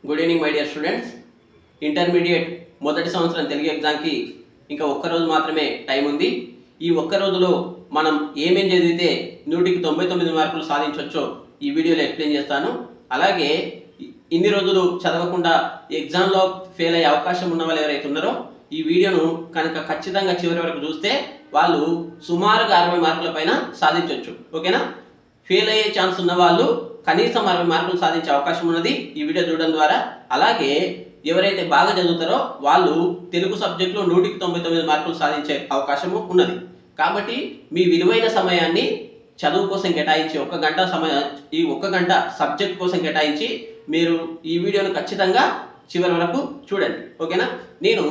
Good evening my dear students. Intermediate మొదటి సంవత్సరం తెలుగు ఎగ్జామ్కి ఇంకా ఒక్కరోజు మాత్రమే టైం ఉంది. ఈ ఒక్క రోజులో మనం ఏమేం చదివితే 100కి 99 మార్కులు సాధించవచ్చో ఈ వీడియోలో ఎక్స్ప్లెయిన్ చేస్తాను. అలాగే ఇన్ని రోజులు చదవకుండా ఎగ్జామ్లో ఫెయిల్ అయ్యే అవకాశం ఉన్న వాళ్ళు ఎవరైతే ఉన్నారో ఈ వీడియోను కనుక ఖచ్చితంగా చివరి వరకు చూస్తే వాళ్ళు సుమారుగా 60 మార్కుల పైన సాధించవచ్చు. ఓకేనా? ఫెయిల్ అయ్యే ఛాన్స్ ఉన్న వాళ్ళు కనీసం 60 మార్కులు సాధించే అవకాశం ఉన్నది ఈ వీడియో చూడడం ద్వారా. అలాగే ఎవరైతే బాగా చదువుతారో వాళ్ళు తెలుగు సబ్జెక్టులో 100కి 99 మార్కులు సాధించే అవకాశము ఉన్నది. కాబట్టి మీ విలువైన సమయాన్ని చదువు కోసం కేటాయించి ఈ ఒక్క గంట సబ్జెక్ట్ కోసం కేటాయించి మీరు ఈ వీడియోను ఖచ్చితంగా చివరి వరకు చూడండి. ఓకేనా? నేను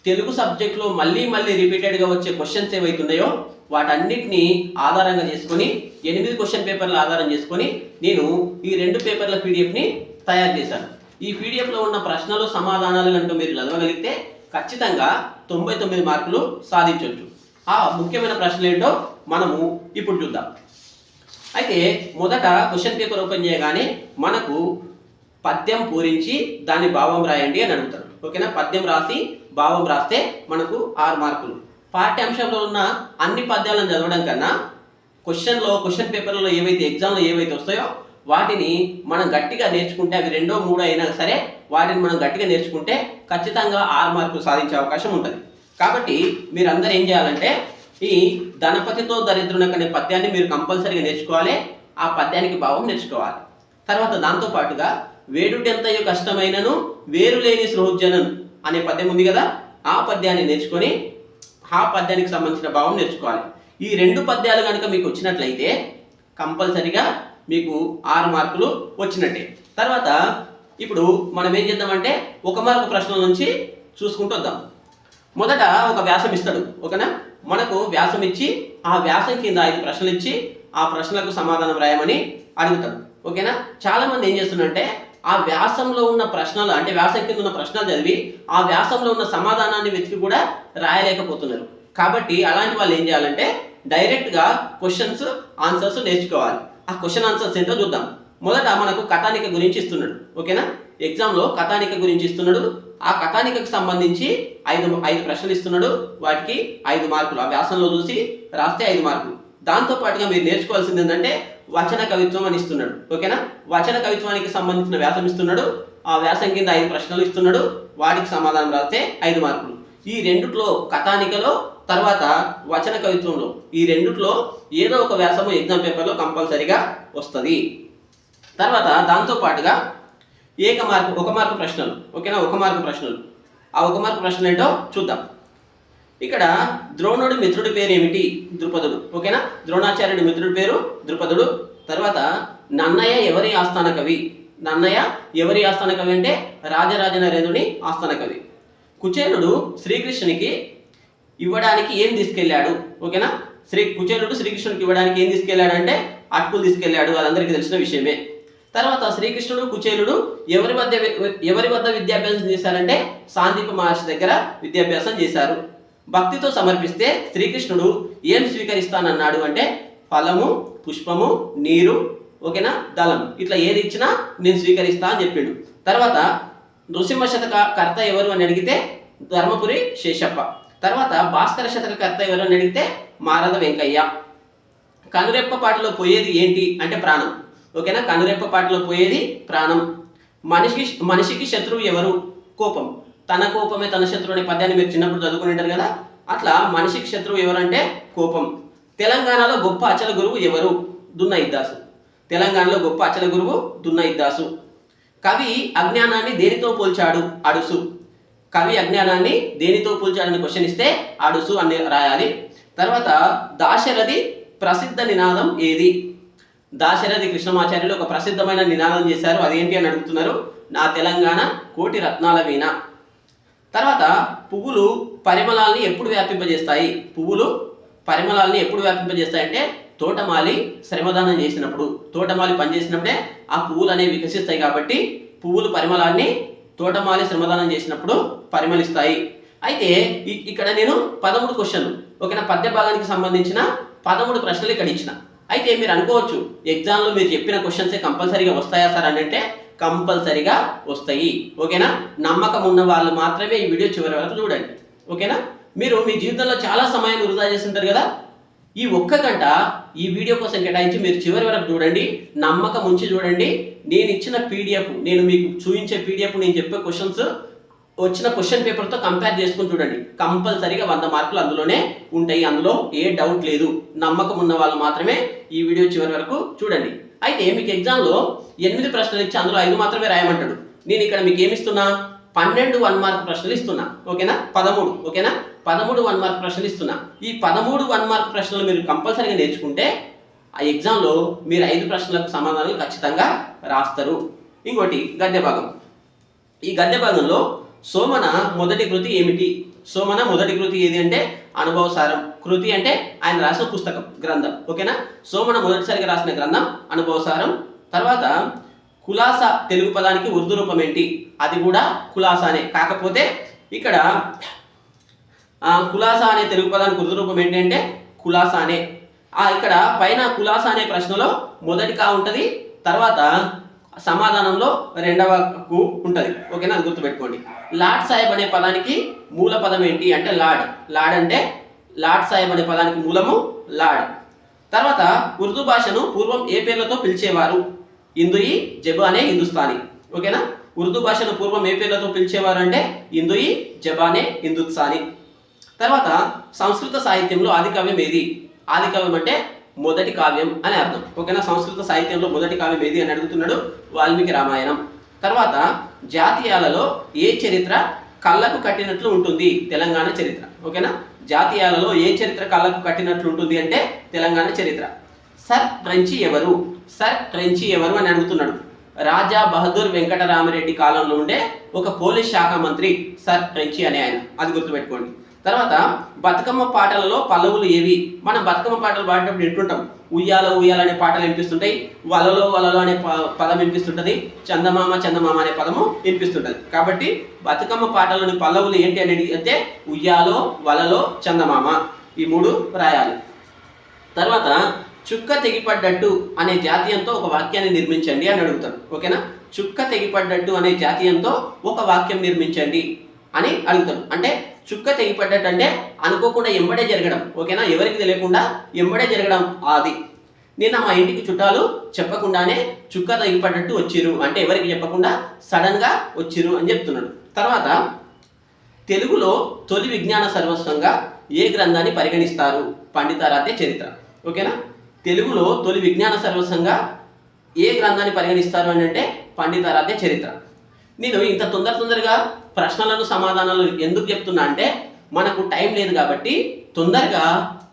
తెలుగు సబ్జెక్టులో మళ్ళీ రిపీటెడ్గా వచ్చే క్వశ్చన్స్ ఏవైతున్నాయో వాటన్నిటిని ఆధారంగా చేసుకొని 8 క్వశ్చన్ పేపర్ల ఆధారం చేసుకొని నేను ఈ 2 పేపర్ల పీడిఎఫ్ని తయారు చేశాను. ఈ పీడిఎఫ్లో ఉన్న ప్రశ్నలు సమాధానాలు కనుక మీరు చదవగలిగితే ఖచ్చితంగా 99 మార్కులు సాధించవచ్చు. ఆ ముఖ్యమైన ప్రశ్నలు ఏంటో మనము ఇప్పుడు చూద్దాం. అయితే మొదట క్వశ్చన్ పేపర్ ఓపెన్ చేయగానే మనకు పద్యం పూరించి దాని భావం రాయండి అని అడుగుతారు. ఓకేనా? పద్యం రాసి భావం రాస్తే మనకు 6 మార్కులు. పాఠ్యాంశంలో ఉన్న అన్ని పద్యాలను చదవడం కన్నా క్వశ్చన్ పేపర్లో ఎగ్జామ్లో ఏవైతే వస్తాయో వాటిని మనం గట్టిగా నేర్చుకుంటే, అవి 2, 3 అయినా సరే వాటిని మనం గట్టిగా నేర్చుకుంటే ఖచ్చితంగా 6 మార్కులు సాధించే అవకాశం ఉంటుంది. కాబట్టి మీరందరూ ఏం చేయాలంటే ఈ ధనపతితో దరిద్రునకు అనే పద్యాన్ని మీరు కంపల్సరీగా నేర్చుకోవాలి. ఆ పద్యానికి భావం నేర్చుకోవాలి. తర్వాత దాంతోపాటుగా వేడుటెంతయో కష్టమైనను వేరు లేని సృహోజ్జనం అనే పద్యం ఉంది కదా, ఆ పద్యాన్ని నేర్చుకొని ఆ పద్యానికి సంబంధించిన భావం నేర్చుకోవాలి. ఈ 2 పద్యాలు కనుక మీకు వచ్చినట్లయితే కంపల్సరీగా మీకు 6 మార్కులు వచ్చినట్టే. తర్వాత ఇప్పుడు మనం ఏం చేద్దామంటే 1 మార్కు ప్రశ్నల నుంచి చూసుకుంటూ వద్దాం. మొదట ఒక వ్యాసం ఇస్తాడు. ఓకేనా? మనకు వ్యాసం ఇచ్చి ఆ వ్యాసం కింద 5 ప్రశ్నలు ఇచ్చి ఆ ప్రశ్నలకు సమాధానం రాయమని అడుగుతాడు. ఓకేనా? చాలా మంది ఏం చేస్తున్నారంటే ఆ వ్యాసంలో ఉన్న ప్రశ్నలు, అంటే వ్యాసం కింద ఉన్న ప్రశ్నలు చదివి ఆ వ్యాసంలో ఉన్న సమాధానాన్ని వెతికి కూడా రాయలేకపోతున్నారు. కాబట్టి అలాంటి వాళ్ళు ఏం చేయాలంటే డైరెక్ట్గా క్వశ్చన్స్ ఆన్సర్స్ నేర్చుకోవాలి. ఆ క్వశ్చన్ ఆన్సర్స్ ఏంటో చూద్దాం. మొదట మనకు కథానిక గురించి ఇస్తున్నాడు. ఓకేనా? ఎగ్జామ్లో కథానిక గురించి ఇస్తున్నాడు. ఆ కథానికకు సంబంధించి 5 ప్రశ్నలు ఇస్తున్నాడు. వాటికి 5 మార్కులు. ఆ వ్యాసంలో చూసి రాస్తే 5 మార్కులు. దాంతో పాటుగా మీరు నేర్చుకోవాల్సింది ఏంటంటే వచన కవిత్వం అని ఇస్తున్నాడు. ఓకేనా? వచన కవిత్వానికి సంబంధించిన వ్యాసం ఇస్తున్నాడు. ఆ వ్యాసం కింద 5 ప్రశ్నలు ఇస్తున్నాడు. వాటికి సమాధానం రాస్తే 5 మార్కులు. ఈ రెండిట్లో, కథానికలో తర్వాత వచన కవిత్వంలో, ఈ రెండిట్లో ఏదో ఒక వ్యాసము ఎగ్జామ్ పేపర్లో కంపల్సరీగా వస్తుంది. తర్వాత దాంతో పాటుగా 1 మార్కు ప్రశ్నలు. ఓకేనా? 1 మార్కు ప్రశ్నలు. ఆ 1 మార్కు ప్రశ్నలు ఏంటో చూద్దాం. ఇక్కడ ద్రోణుడి మిత్రుడి పేరు ఏమిటి? ద్రుపదుడు. ఓకేనా? ద్రోణాచార్యుడి మిత్రుడి పేరు ద్రుపదుడు. తర్వాత నన్నయ్య ఎవరి ఆస్థాన కవి? నన్నయ్య ఎవరి ఆస్థాన కవి అంటే రాజరాజ నరేంద్రుని ఆస్థాన కవి. కుచేలుడు శ్రీకృష్ణునికి ఇవ్వడానికి ఏం తీసుకెళ్ళాడు? ఓకేనా? కుచేలుడు శ్రీకృష్ణునికి ఇవ్వడానికి ఏం తీసుకెళ్ళాడు అంటే అటుకులు తీసుకెళ్ళాడు. అది అందరికీ తెలిసిన విషయమే. తర్వాత శ్రీకృష్ణుడు కుచేలుడు ఎవరి వద్ద విద్యాభ్యాసం చేశారంటే సాందీప మహర్షి దగ్గర విద్యాభ్యాసం చేశారు. భక్తితో సమర్పిస్తే శ్రీకృష్ణుడు ఏం స్వీకరిస్తానన్నాడు అంటే ఫలము, పుష్పము, నీరు, ఓకేనా, దళం, ఇట్లా ఏది ఇచ్చినా నేను స్వీకరిస్తా అని చెప్పిండు. తర్వాత నృసింహ శతక కర్త ఎవరు అని అడిగితే ధర్మపురి శేషప్ప. తర్వాత భాస్కర శతక కర్త ఎవరు అని అడిగితే మారద వెంకయ్య. కనురెప్ప పాటలో పోయేది ఏంటి అంటే ప్రాణం. ఓకేనా? కనురెప్ప పాటలో పోయేది ప్రాణం. మనిషికి శత్రువు ఎవరు? కోపం. తన కోపమే తన శత్రువు అనే పద్యాన్ని మీరు చిన్నప్పుడు చదువుకుని ఉంటారు కదా, అట్లా మనిషికి శత్రువు ఎవరంటే కోపం. తెలంగాణలో గొప్ప అచల గురువు ఎవరు? దున్న ఇద్దాసు. తెలంగాణలో గొప్ప అచల గురువు దున్న ఇద్దాసు. కవి అజ్ఞానాన్ని దేనితో పోల్చాడు? అడుసు. కవి అజ్ఞానాన్ని దేనితో పోల్చాడని క్వశ్చన్ ఇస్తే అడుసు అని రాయాలి. తర్వాత దాశరథి ప్రసిద్ధ నినాదం ఏది? దాశరథి కృష్ణమాచార్యులు ఒక ప్రసిద్ధమైన నినాదం చేశారు. అదేంటి అని అడుగుతున్నారు. నా తెలంగాణ కోటి రత్నాల వీణ. తర్వాత పువ్వులు పరిమళాల్ని ఎప్పుడు వ్యాపింపజేస్తాయి? పువ్వులు పరిమళాల్ని ఎప్పుడు వ్యాపింపజేస్తాయి అంటే తోటమాలి శ్రమదానం చేసినప్పుడు, తోటమాలి పనిచేసినప్పుడే ఆ పువ్వులు అనేవి వికసిస్తాయి. కాబట్టి పువ్వులు పరిమళాన్ని తోటమాలి శ్రమదానం చేసినప్పుడు పరిమళిస్తాయి. అయితే ఇక్కడ నేను 13 క్వశ్చన్లు, ఓకేనా, పద్య భాగానికి సంబంధించిన 13 ప్రశ్నలు ఇక్కడ ఇచ్చిన. అయితే మీరు అనుకోవచ్చు ఎగ్జామ్లో మీరు చెప్పిన క్వశ్చన్సే కంపల్సరీగా వస్తాయా సార్ అని అంటే కంపల్సరిగా వస్తాయి. ఓకేనా? నమ్మకం ఉన్న వాళ్ళు మాత్రమే ఈ వీడియో చివరి వరకు చూడండి. ఓకేనా? మీరు మీ జీవితంలో చాలా సమయాన్ని వృధా చేస్తుంటారు కదా, ఈ 1 గంట ఈ వీడియో కోసం కేటాయించి మీరు చివరి వరకు చూడండి, నమ్మకం ఉంచి చూడండి. నేను ఇచ్చిన పీడిఎఫ్, నేను మీకు చూపించే పీడిఎఫ్, నేను చెప్పే క్వశ్చన్స్ వచ్చిన క్వశ్చన్ పేపర్తో కంపేర్ చేసుకుని చూడండి. కంపల్సరీగా 100 మార్కులు అందులోనే ఉంటాయి. అందులో ఏ డౌట్ లేదు. నమ్మకం ఉన్న వాళ్ళు మాత్రమే ఈ వీడియో చివరి వరకు చూడండి. అయితే మీకు ఎగ్జామ్లో 8 ప్రశ్నలు ఇచ్చి అందులో 5 మాత్రమే రాయమంటాడు. నేను ఇక్కడ మీకు ఏమి ఇస్తున్నా, 12 1 మార్క్ ప్రశ్నలు ఇస్తున్నా. ఓకేనా? 13. ఓకేనా? 13 1 మార్క్ ప్రశ్నలు ఇస్తున్నా. ఈ 13 1 మార్క్ ప్రశ్నలు మీరు కంపల్సరీగా నేర్చుకుంటే ఆ ఎగ్జామ్లో మీరు 5 ప్రశ్నలకు సమాధానాలు ఖచ్చితంగా రాస్తారు. ఇంకోటి గద్య భాగం. ఈ గద్య భాగంలో సోమన మొదటి కృతి ఏమిటి? సోమన మొదటి కృతి ఏది అంటే అనుభవసారం. కృతి అంటే ఆయన రాసిన పుస్తకం, గ్రంథం. ఓకేనా? సోమన మొదటిసారిగా రాసిన గ్రంథం అనుభవసారం. తర్వాత కులాస తెలుగు పదానికి ఉర్దూ రూపం ఏంటి? అది కూడా కులాసానే. కాకపోతే ఇక్కడ కులాస అనే తెలుగు పదానికి ఉర్దూ రూపం ఏంటి అంటే కులాసానే. ఇక్కడ పైన కులాస అనే ప్రశ్నలో మొదటి కా ఉంటుంది, తర్వాత సమాధానంలో రెండవ కు ఉంటుంది. ఓకేనా? అది గుర్తుపెట్టుకోండి. లార్డ్ సాహెబ్ అనే పదానికి మూల పదం ఏంటి అంటే లార్డ్. లార్డ్ అంటే లార్డ్ సాహెబ్ అనే పదానికి మూలము లార్డ్. తర్వాత ఉర్దూ భాషను పూర్వం ఏ పేర్లతో పిలిచేవారు? హిందూయి, జబానే, హిందుస్థానీ. ఓకేనా? ఉర్దూ భాషను పూర్వం ఏ పేర్లతో పిలిచేవారు అంటే హిందూయి, జబానే, హిందుస్థానీ. తర్వాత సంస్కృత సాహిత్యంలో ఆది కావ్యం ఏది? ఆది కావ్యం అంటే మొదటి కావ్యం అని అర్థం. ఓకేనా? సంస్కృత సాహిత్యంలో మొదటి కావ్యం ఏది అని అడుగుతున్నాడు. వాల్మీకి రామాయణం. తర్వాత జాతీయాలలో ఏ చరిత్ర కళ్ళకు కట్టినట్లు ఉంటుంది? తెలంగాణ చరిత్ర. ఓకేనా? జాతీయాలలో ఏ చరిత్ర కళ్ళకు కట్టినట్లు ఉంటుంది అంటే తెలంగాణ చరిత్ర. సర్ ట్రెంచి ఎవరు? సర్ ట్రెంచి ఎవరు అని అడుగుతున్నాడు. రాజా బహదూర్ వెంకటరామిరెడ్డి కాలంలో ఉండే ఒక పోలీస్ శాఖ మంత్రి సర్ ట్రెంచి అనే ఆయన. అది గుర్తుపెట్టుకోండి. తర్వాత బతుకమ్మ పాటలలో పల్లవులు ఏవి? మనం బతుకమ్మ పాటలు పాడేటప్పుడు వింటుంటాం. ఉయ్యాల ఉయ్యాల అనే పాటలు వినిపిస్తుంటాయి, వలలో వలలో అనే పదం వినిపిస్తుంటుంది, చందమామ చందమామ అనే పదము వినిపిస్తుంటుంది. కాబట్టి బతుకమ్మ పాటలోని పల్లవులు ఏంటి అనేది అంటే ఉయ్యాలో, వలలో, చందమామ, ఈ 3 రాయాలి. తర్వాత చుక్క తెగిపడ్డట్టు అనే జాతీయంతో ఒక వాక్యాన్ని నిర్మించండి అని అడుగుతాడు. ఓకేనా? చుక్క తెగిపడ్డట్టు అనే జాతీయంతో ఒక వాక్యం నిర్మించండి అని అడుగుతాడు. అంటే చుక్క తెగిపడ్డట్టు అంటే అనుకోకుండా ఎంబడే జరగడం. ఓకేనా? ఎవరికి తెలియకుండా ఎంబడే జరగడం. అది నిన్న మా ఇంటికి చుట్టాలు చెప్పకుండానే చుక్క తెగిపడ్డట్టు వచ్చిరు అంటే ఎవరికి చెప్పకుండా సడన్గా వచ్చిరు అని చెప్తున్నాడు. తర్వాత తెలుగులో తొలి విజ్ఞాన సర్వస్వంగా ఏ గ్రంథాన్ని పరిగణిస్తారు? పండితారాధ్య చరిత్ర. ఓకేనా? తెలుగులో తొలి విజ్ఞాన సర్వస్వంగా ఏ గ్రంథాన్ని పరిగణిస్తారు అని అంటే పండితారాధ్య చరిత్ర. నేను ఇంత తొందరగా ప్రశ్నలను సమాధానాలు ఎందుకు చెప్తున్నా అంటే మనకు టైం లేదు కాబట్టి తొందరగా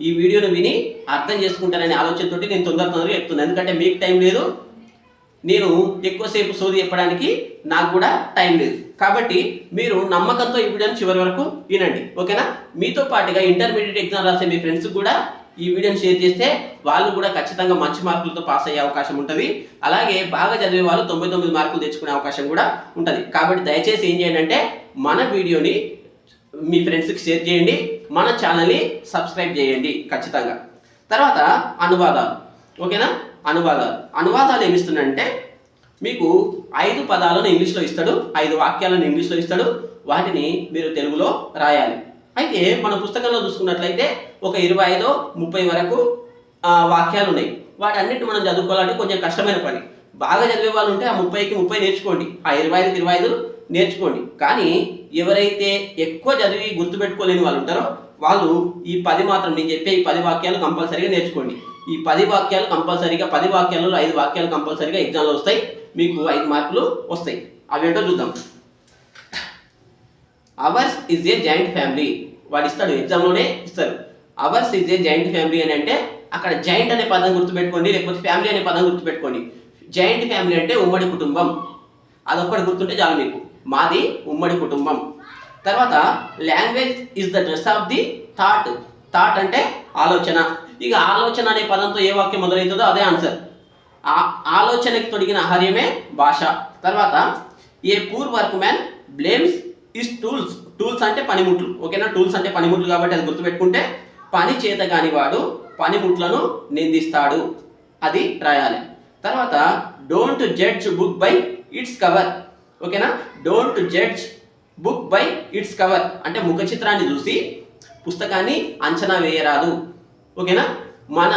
ఈ వీడియోను విని అర్థం చేసుకుంటారనే ఆలోచనతోటి నేను తొందరగా చెప్తున్నాను. ఎందుకంటే మీకు టైం లేదు, నేను ఎక్కువసేపు సోది చెప్పడానికి నాకు కూడా టైం లేదు. కాబట్టి మీరు నమ్మకంతో ఈ వీడియోని చివరి వరకు వినండి. ఓకేనా? మీతో పాటుగా ఇంటర్మీడియట్ ఎగ్జామ్ రాసే మీ ఫ్రెండ్స్ కూడా ఈ వీడియోని షేర్ చేస్తే వాళ్ళు కూడా ఖచ్చితంగా మంచి మార్కులతో పాస్ అయ్యే అవకాశం ఉంటుంది. అలాగే బాగా చదివే వాళ్ళు 99 మార్కులు తెచ్చుకునే అవకాశం కూడా ఉంటుంది. కాబట్టి దయచేసి ఏం చేయండి అంటే మన వీడియోని మీ ఫ్రెండ్స్కి షేర్ చేయండి, మన ఛానల్ని సబ్స్క్రైబ్ చేయండి ఖచ్చితంగా. తర్వాత అనువాదాలు. ఓకేనా? అనువాదాలు ఏమిస్తున్నాడంటే మీకు 5 పదాలను ఇంగ్లీష్లో ఇస్తాడు, 5 వాక్యాలను ఇంగ్లీష్లో ఇస్తాడు. వాటిని మీరు తెలుగులో రాయాలి. అయితే మన పుస్తకంలో చూసుకున్నట్లయితే ఒక 25-30 వరకు వాక్యాలు ఉన్నాయి. వాటన్నిటి మనం చదువుకోవాలంటే కొంచెం కష్టమైన పని. బాగా చదివే వాళ్ళు ఉంటే ఆ 30కి 30 నేర్చుకోండి, ఆ 25కి 25 నేర్చుకోండి. కానీ ఎవరైతే ఎక్కువ చదివి గుర్తుపెట్టుకోలేని వాళ్ళు ఉంటారో వాళ్ళు ఈ 10 మాత్రం, నేను చెప్పే ఈ 10 వాక్యాలు కంపల్సరీగా నేర్చుకోండి. ఈ 10 వాక్యాలు కంపల్సరీగా, 10 వాక్యాలలో 5 వాక్యాలు కంపల్సరీగా ఎగ్జామ్లో వస్తాయి. మీకు 5 మార్కులు వస్తాయి. అవేంటో చూద్దాం. Hours is a joint family. వాడు ఇస్తాడు, ఎగ్జామ్లోనే ఇస్తారు. Hours is a joint family అని అంటే అక్కడ జాయింట్ అనే పదం గుర్తుపెట్టుకోండి, లేకపోతే ఫ్యామిలీ అనే పదం గుర్తుపెట్టుకోండి. జాయింట్ ఫ్యామిలీ అంటే ఉమ్మడి కుటుంబం. అదొక్కటి గుర్తుంటే చాలు మీకు. మాది ఉమ్మడి కుటుంబం. తర్వాత language is the dress of the thought. Thought అంటే ఆలోచన. ఇక ఆలోచన అనే పదంతో ఏ వాక్యం మొదలవుతుందో అదే ఆన్సర్. ఆలోచనకి తొడిగిన ఆహార్యమే భాష. తర్వాత a poor work man blames is tools. Tools అంటే పనిముట్లు. ఓకేనా? టూల్స్ అంటే పనిముట్లు కాబట్టి అది గుర్తుపెట్టుకుంటే పని చేత కాని వాడు పనిముట్లను నిందిస్తాడు, అది రాయాలి. తర్వాత don't judge book by its cover. ఓకేనా, don't judge book by its cover అంటే ముఖ చిత్రాన్ని చూసి పుస్తకాన్ని అంచనా వేయరాదు. ఓకేనా, మన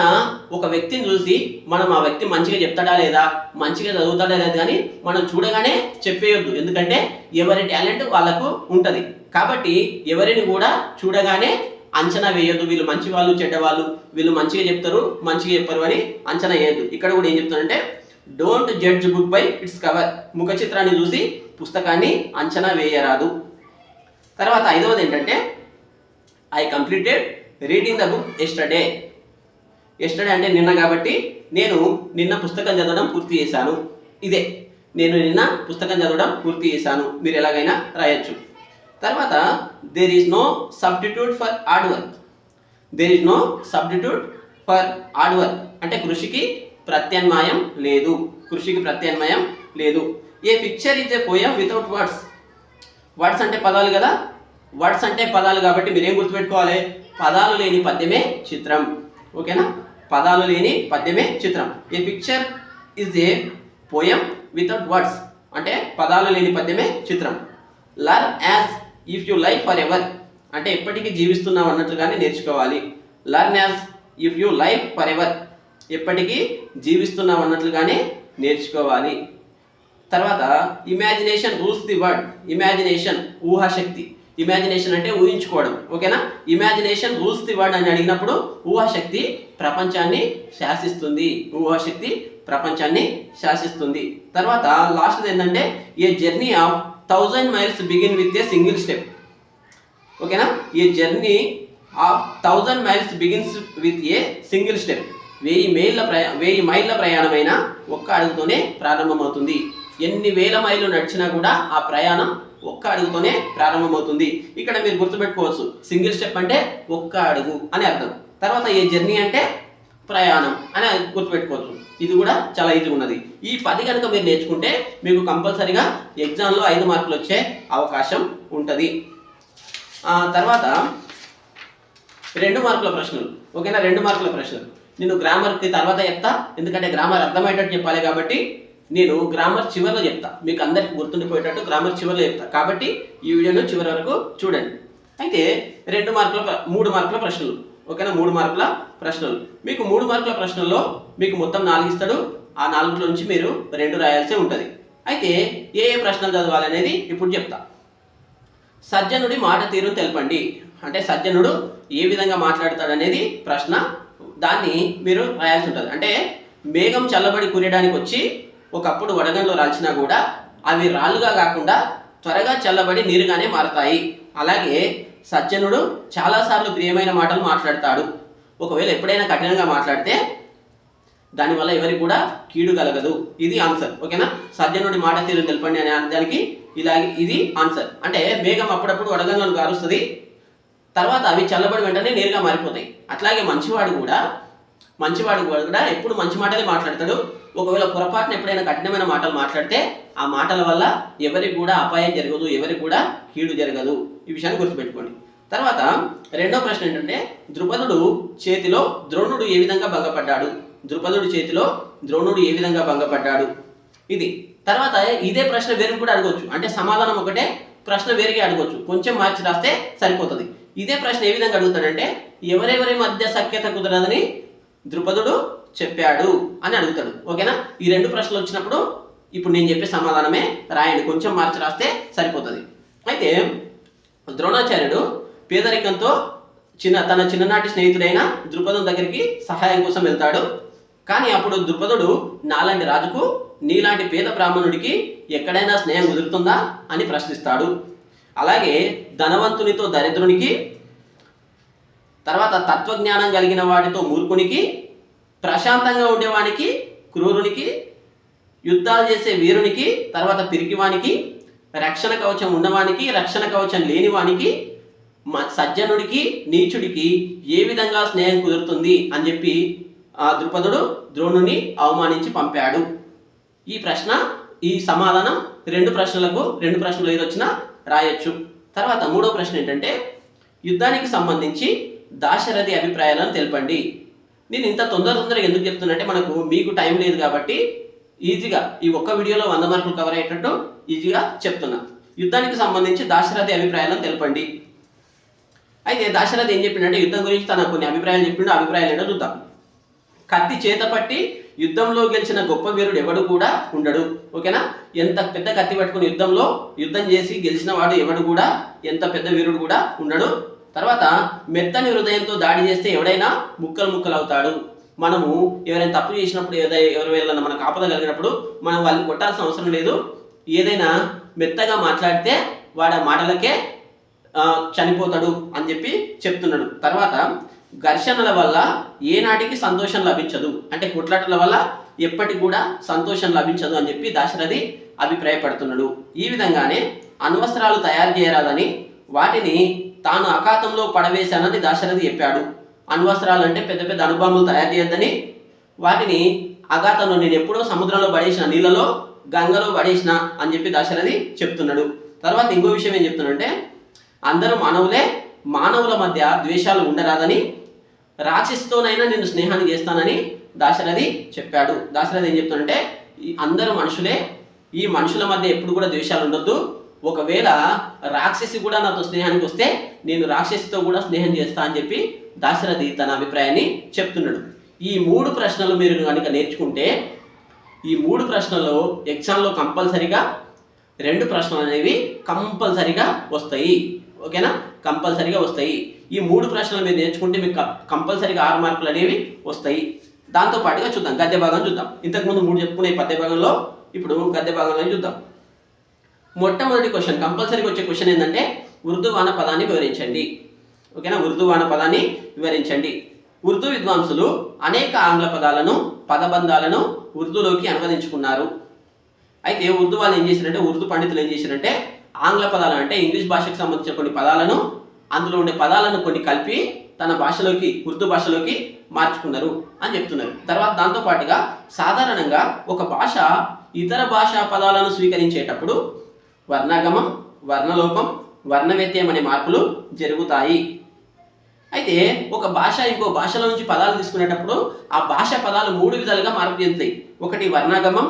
ఒక వ్యక్తిని చూసి మనం ఆ వ్యక్తి మంచిగా చెప్తాడా లేదా, మంచిగా చదువుతాడా లేదా కానీ మనం చూడగానే చెప్పేయొద్దు. ఎందుకంటే ఎవరి టాలెంట్ వాళ్ళకు ఉంటుంది. కాబట్టి ఎవరిని కూడా చూడగానే అంచనా వేయొద్దు. వీళ్ళు మంచి వాళ్ళు చెడ్డవాళ్ళు, వీళ్ళు మంచిగా చెప్తారు మంచిగా చెప్పరు అని అంచనా వేయద్దు. ఇక్కడ కూడా ఏం చెప్తానంటే don't judge book by its cover, ముఖ చిత్రాన్ని చూసి పుస్తకాన్ని అంచనా వేయరాదు. తర్వాత ఐదవది ఏంటంటే I completed reading the book yesterday. Yesterday అంటే నిన్న, కాబట్టి నేను నిన్న పుస్తకం చదవడం పూర్తి చేశాను. ఇదే, నేను నిన్న పుస్తకం చదవడం పూర్తి చేశాను. మీరు ఎలాగైనా రాయొచ్చు. తర్వాత there is no substitute for hard work. There is no substitute for hard work అంటే కృషికి ప్రత్యామ్నాయం లేదు. కృషికి ప్రత్యామ్నాయం లేదు. A picture is a poem without words. Words అంటే పదాలు కదా, వర్డ్స్ అంటే పదాలు కాబట్టి మీరేం గుర్తుపెట్టుకోవాలి, పదాలు లేని పద్యమే చిత్రం. ఓకేనా, పదాలు లేని పద్యమే చిత్రం. A picture is a poem without words అంటే పదాలు లేని పద్యమే చిత్రం. Learn as if you life for ever అంటే ఎప్పటికీ జీవిస్తున్నాం అన్నట్లుగానే నేర్చుకోవాలి. Learn as if you life for ever ఎప్పటికీ జీవిస్తున్నాం అన్నట్లుగానే నేర్చుకోవాలి. తర్వాత imagination rules the world. Imagination ఊహాశక్తి. ఇమాజినేషన్ అంటే ఊహించుకోవడం. ఓకేనా, ఇమాజినేషన్ రూల్స్ ది వరల్డ్ అని అడిగినప్పుడు ఊహాశక్తి ప్రపంచాన్ని శాసిస్తుంది. ఊహాశక్తి ప్రపంచాన్ని శాసిస్తుంది. తర్వాత లాస్ట్ ఏంటంటే a journey of 1000 miles begin with a single step. ఓకేనా, a journey of 1000 miles begins with a single step. 1000 మైళ్ళ ప్రయాణమైన ఒక్క అడుగుతోనే ప్రారంభమవుతుంది. ఎన్ని వేల మైళ్ళు నడిచినా కూడా ఆ ప్రయాణం ఒక్క అడుగుతోనే ప్రారంభమవుతుంది. ఇక్కడ మీరు గుర్తుపెట్టుకోవచ్చు, సింగిల్ స్టెప్ అంటే ఒక్క అడుగు అని అర్థం. తర్వాత ఏ జర్నీ అంటే ప్రయాణం అని గుర్తుపెట్టుకోవచ్చు. ఇది కూడా చాలా ఈజీగా ఉన్నది. ఈ 10 కనుక మీరు నేర్చుకుంటే మీకు కంపల్సరీగా ఎగ్జామ్లో 5 మార్కులు వచ్చే అవకాశం ఉంటుంది. తర్వాత 2 మార్కుల ప్రశ్నలు. ఓకేనా, 2 మార్కుల ప్రశ్నలు నేను గ్రామర్కి తర్వాత చెప్తా, ఎందుకంటే గ్రామర్ అర్థమయ్యేటట్టు చెప్పాలి కాబట్టి నేను గ్రామర్ చివరిలో చెప్తా. మీకు అందరికి గుర్తుండిపోయేటట్టు గ్రామర్ చివరిలో చెప్తా. కాబట్టి ఈ వీడియోను చివరి వరకు చూడండి. అయితే 3 మార్కుల ప్రశ్నలు. ఓకేనా, 3 మార్కుల ప్రశ్నలు. మీకు 3 మార్కుల ప్రశ్నల్లో మీకు మొత్తం 4 ఇస్తాడు. ఆ 4 నుంచి మీరు 2 రాయాల్సి ఉంటుంది. అయితే ఏ ప్రశ్నలు చదవాలనేది ఇప్పుడు చెప్తా. సజ్జనుడి మాట తీరును తెలపండి అంటే సజ్జనుడు ఏ విధంగా మాట్లాడతాడు అనేది ప్రశ్న. దాన్ని మీరు రాయాల్సి ఉంటుంది. అంటే మేఘం చల్లబడి కురియడానికి వచ్చి ఒకప్పుడు వడగంలో రాల్చినా కూడా అవి రాళ్ళుగా కాకుండా త్వరగా చల్లబడి నీరుగానే మారతాయి. అలాగే సజ్జనుడు చాలాసార్లు ప్రియమైన మాటలు మాట్లాడతాడు. ఒకవేళ ఎప్పుడైనా కఠినంగా మాట్లాడితే దానివల్ల ఎవరికి కూడా కీడు కలగదు. ఇది ఆన్సర్. ఓకేనా, సజ్జనుడి మాట తీరు తెలపండి అనే దానికి ఇలాగే ఇది ఆన్సర్. అంటే మేఘం అప్పుడప్పుడు వడగంలను గారుస్తుంది, తర్వాత అవి చల్లబడి వెంటనే నేరుగా మారిపోతాయి. అట్లాగే మంచివాడు కూడా ఎప్పుడు మంచి మాటలే మాట్లాడతాడు. ఒకవేళ పొరపాటున ఎప్పుడైనా కఠినమైన మాటలు మాట్లాడితే ఆ మాటల వల్ల ఎవరికి కూడా అపాయం జరగదు, ఎవరికి కూడా కీడు జరగదు. ఈ విషయాన్ని గుర్తుపెట్టుకోండి. తర్వాత 2వ ప్రశ్న ఏంటంటే ద్రుపదుడు చేతిలో ద్రోణుడు ఏ విధంగా భంగపడ్డాడు. ద్రుపదుడి చేతిలో ద్రోణుడు ఏ విధంగా భంగపడ్డాడు ఇది. తర్వాత ఇదే ప్రశ్న వేరే కూడా అడగవచ్చు. అంటే సమాధానం ఒకటే, ప్రశ్న వేరుగా అడగవచ్చు. కొంచెం మార్చి రాస్తే సరిపోతుంది. ఇదే ప్రశ్న ఏ విధంగా అడుగుతాడంటే ఎవరెవరి మధ్య సఖ్యత కుదరదని ద్రుపదుడు చెప్పాడు అని అడుగుతాడు. ఓకేనా, ఈ 2 ప్రశ్నలు వచ్చినప్పుడు ఇప్పుడు నేను చెప్పే సమాధానమే రాయండి. కొంచెం మార్చి రాస్తే సరిపోతుంది. అయితే ద్రోణాచార్యుడు పేదరికంతో తన చిన్ననాటి స్నేహితుడైన ద్రుపదుని దగ్గరికి సహాయం కోసం వెళ్తాడు. కానీ అప్పుడు ద్రుపదుడు నాలాంటి రాజుకు నీలాంటి పేద బ్రాహ్మణుడికి ఎక్కడైనా స్నేహం కుదురుతుందా అని ప్రశ్నిస్తాడు. అలాగే ధనవంతునితో దరిద్రునికి, తర్వాత తత్వజ్ఞానం కలిగిన వాడితో మూర్ఖునికి, ప్రశాంతంగా ఉండేవానికి క్రూరునికి, యుద్ధాలు చేసే వీరునికి, తర్వాత పిరికివానికి, రక్షణ కవచం ఉన్నవానికి, రక్షణ కవచం లేనివానికి, సజ్జనుడికి నీచుడికి ఏ విధంగా స్నేహం కుదురుతుంది అని చెప్పి ఆ ద్రుపదుడు ద్రోణుని అవమానించి పంపాడు. ఈ సమాధానం 2 ప్రశ్నలు ఏది వచ్చినా రాయొచ్చు. తర్వాత 3వ ప్రశ్న ఏంటంటే యుద్ధానికి సంబంధించి దాశరథి అభిప్రాయాలను తెలపండి. నేను ఇంత తొందరగా ఎందుకు చెప్తున్నా అంటే మీకు టైం లేదు కాబట్టి ఈజీగా ఈ ఒక్క వీడియోలో 100 మార్కులు కవర్ అయ్యేటట్టు ఈజీగా చెప్తున్నా. యుద్ధానికి సంబంధించి దాశరథి అభిప్రాయాలను తెలపండి. అయితే దాశరథి ఏం చెప్పిండంటే యుద్ధం గురించి తన కొన్ని అభిప్రాయాలు చెప్పిండు. అభిప్రాయాలు ఏంటో చూద్దాం. కత్తి చేత పట్టి యుద్ధంలో గెలిచిన గొప్ప వీరుడు ఎవడు కూడా ఉండడు. ఓకేనా? ఎంత పెద్ద కత్తి పట్టుకుని యుద్ధం చేసి గెలిచిన వాడు ఎవడు కూడా, ఎంత పెద్ద వీరుడు కూడా ఉండడు. తర్వాత మెత్తని హృదయంతో దాడి చేస్తే ఎవడైనా ముక్కలు అవుతాడు. మనము ఎవరైనా తప్పు చేసినప్పుడు, ఎవరైనా మనకు ఆపద కలిగినప్పుడు మనం వాళ్ళని కొట్టాల్సిన అవసరం లేదు. ఏదైనా మెత్తగా మాట్లాడితే వాడు ఆ మాటలకే చనిపోతాడు అని చెప్పి చెప్తున్నాడు. తర్వాత ఘర్షణల వల్ల ఏనాటికి సంతోషం లభించదు, అంటే కొట్లాటల వల్ల ఎప్పటికి కూడా సంతోషం లభించదు అని చెప్పి దాశరథి అభిప్రాయపడుతున్నాడు. ఈ విధంగానే అణ్వస్త్రాలు తయారు చేయరాదని వాటిని తాను అఖాతంలో పడవేశానని దాశరథి చెప్పాడు. అణ్వస్త్రాలు అంటే పెద్ద పెద్ద అణుబాంబులు తయారు చేయొద్దని, వాటిని అఘాతంలో నేను ఎప్పుడో సముద్రంలో పడేసిన, నీళ్ళలో గంగలో పడేసిన అని చెప్పి దాశరథి చెప్తున్నాడు. తర్వాత ఇంకో విషయం ఏం చెప్తున్నాడంటే అందరూ మానవుల మధ్య ద్వేషాలు ఉండరాదని, రాక్షసితోనైనా నేను స్నేహాన్ని చేస్తానని దాశరథి చెప్పాడు. దాశరథి ఏం చెప్తాడంటే అందరూ మనుషులే, ఈ మనుషుల మధ్య ఎప్పుడు కూడా ద్వేషాలు ఉండొద్దు. ఒకవేళ రాక్షసి కూడా నాతో స్నేహానికి వస్తే నేను రాక్షసితో కూడా స్నేహం చేస్తా అని చెప్పి దాశరథి తన అభిప్రాయాన్ని చెప్తున్నాడు. ఈ 3 ప్రశ్నలు మీరు కనుక నేర్చుకుంటే, ఈ 3 ప్రశ్నలు ఎగ్జామ్లో కంపల్సరీగా 2 ప్రశ్నలు అనేవి కంపల్సరీగా వస్తాయి. ఓకేనా? కంపల్సరీగా వస్తాయి. ఈ 3 ప్రశ్నలు మీరు నేర్చుకుంటే మీకు కంపల్సరీగా 6 మార్కులు అనేవి వస్తాయి. దాంతో పాటుగా చూద్దాం, గద్య భాగం చూద్దాం. ఇంతకుముందు 3 చెప్పుకునే పద్య భాగంలో ఇప్పుడు గద్య భాగంలో చూద్దాం. మొట్టమొదటి క్వశ్చన్, కంపల్సరీగా వచ్చే క్వశ్చన్ ఏంటంటే ఉర్దూవాన పదాన్ని వివరించండి. ఓకేనా? ఉర్దూవాన పదాన్ని వివరించండి. ఉర్దూ విద్వాంసులు అనేక ఆంగ్ల పదాలను, పదబంధాలను ఉర్దూలోకి అనువదించుకున్నారు. అయితే ఉర్దూ వాళ్ళు ఏం చేశారంటే, ఉర్దూ పండితులు ఏం చేశారంటే ఆంగ్ల పదాలు అంటే ఇంగ్లీష్ భాషకు సంబంధించిన కొన్ని పదాలను, అందులో ఉండే పదాలను కొన్ని కలిపి తన భాషలోకి, ఉర్దూ భాషలోకి మార్చుకున్నారు అని చెప్తున్నారు. తర్వాత దాంతోపాటుగా సాధారణంగా ఒక భాష ఇతర భాషా పదాలను స్వీకరించేటప్పుడు వర్ణాగమం, వర్ణలోపం, వర్ణవ్యత్యయం అనే మార్పులు జరుగుతాయి. అయితే ఒక భాష ఇంకో భాషలో నుంచి పదాలు తీసుకునేటప్పుడు ఆ భాష పదాలు 3 విధాలుగా మార్పు చెందుతాయి. ఒకటి వర్ణాగమం,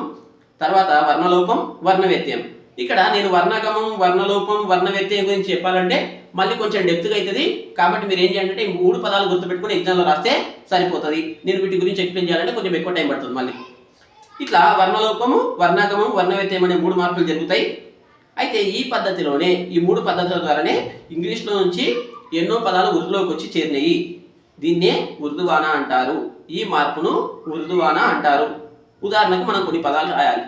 తర్వాత వర్ణలోపం, వర్ణవ్యత్యయం. ఇక్కడ నేను వర్ణాగమం, వర్ణలోపం, వర్ణవ్యత్యయం గురించి చెప్పాలంటే మళ్ళీ కొంచెం డెప్త్గా అవుతుంది. కాబట్టి మీరు ఏం చేయాలంటే ఈ 3 పదాలు గుర్తుపెట్టుకుని ఎగ్జామ్లో రాస్తే సరిపోతుంది. నేను వీటి గురించి ఎక్స్ప్లెయిన్ చేయాలంటే కొంచెం ఎక్కువ టైం పడుతుంది. మళ్ళీ ఇట్లా వర్ణలోపము, వర్ణాగమం, వర్ణవ్యత్యయం అనే 3 మార్పులు జరుగుతాయి. అయితే ఈ పద్ధతిలోనే, ఈ 3 పద్ధతుల ద్వారానే ఇంగ్లీష్లో నుంచి ఎన్నో పదాలు ఉర్దూలోకి వచ్చి చేరినాయి. దీన్నే ఉర్దూవానా అంటారు. ఈ మార్పును ఉర్దూవానా అంటారు. ఉదాహరణకు మనం కొన్ని పదాలు రాయాలి.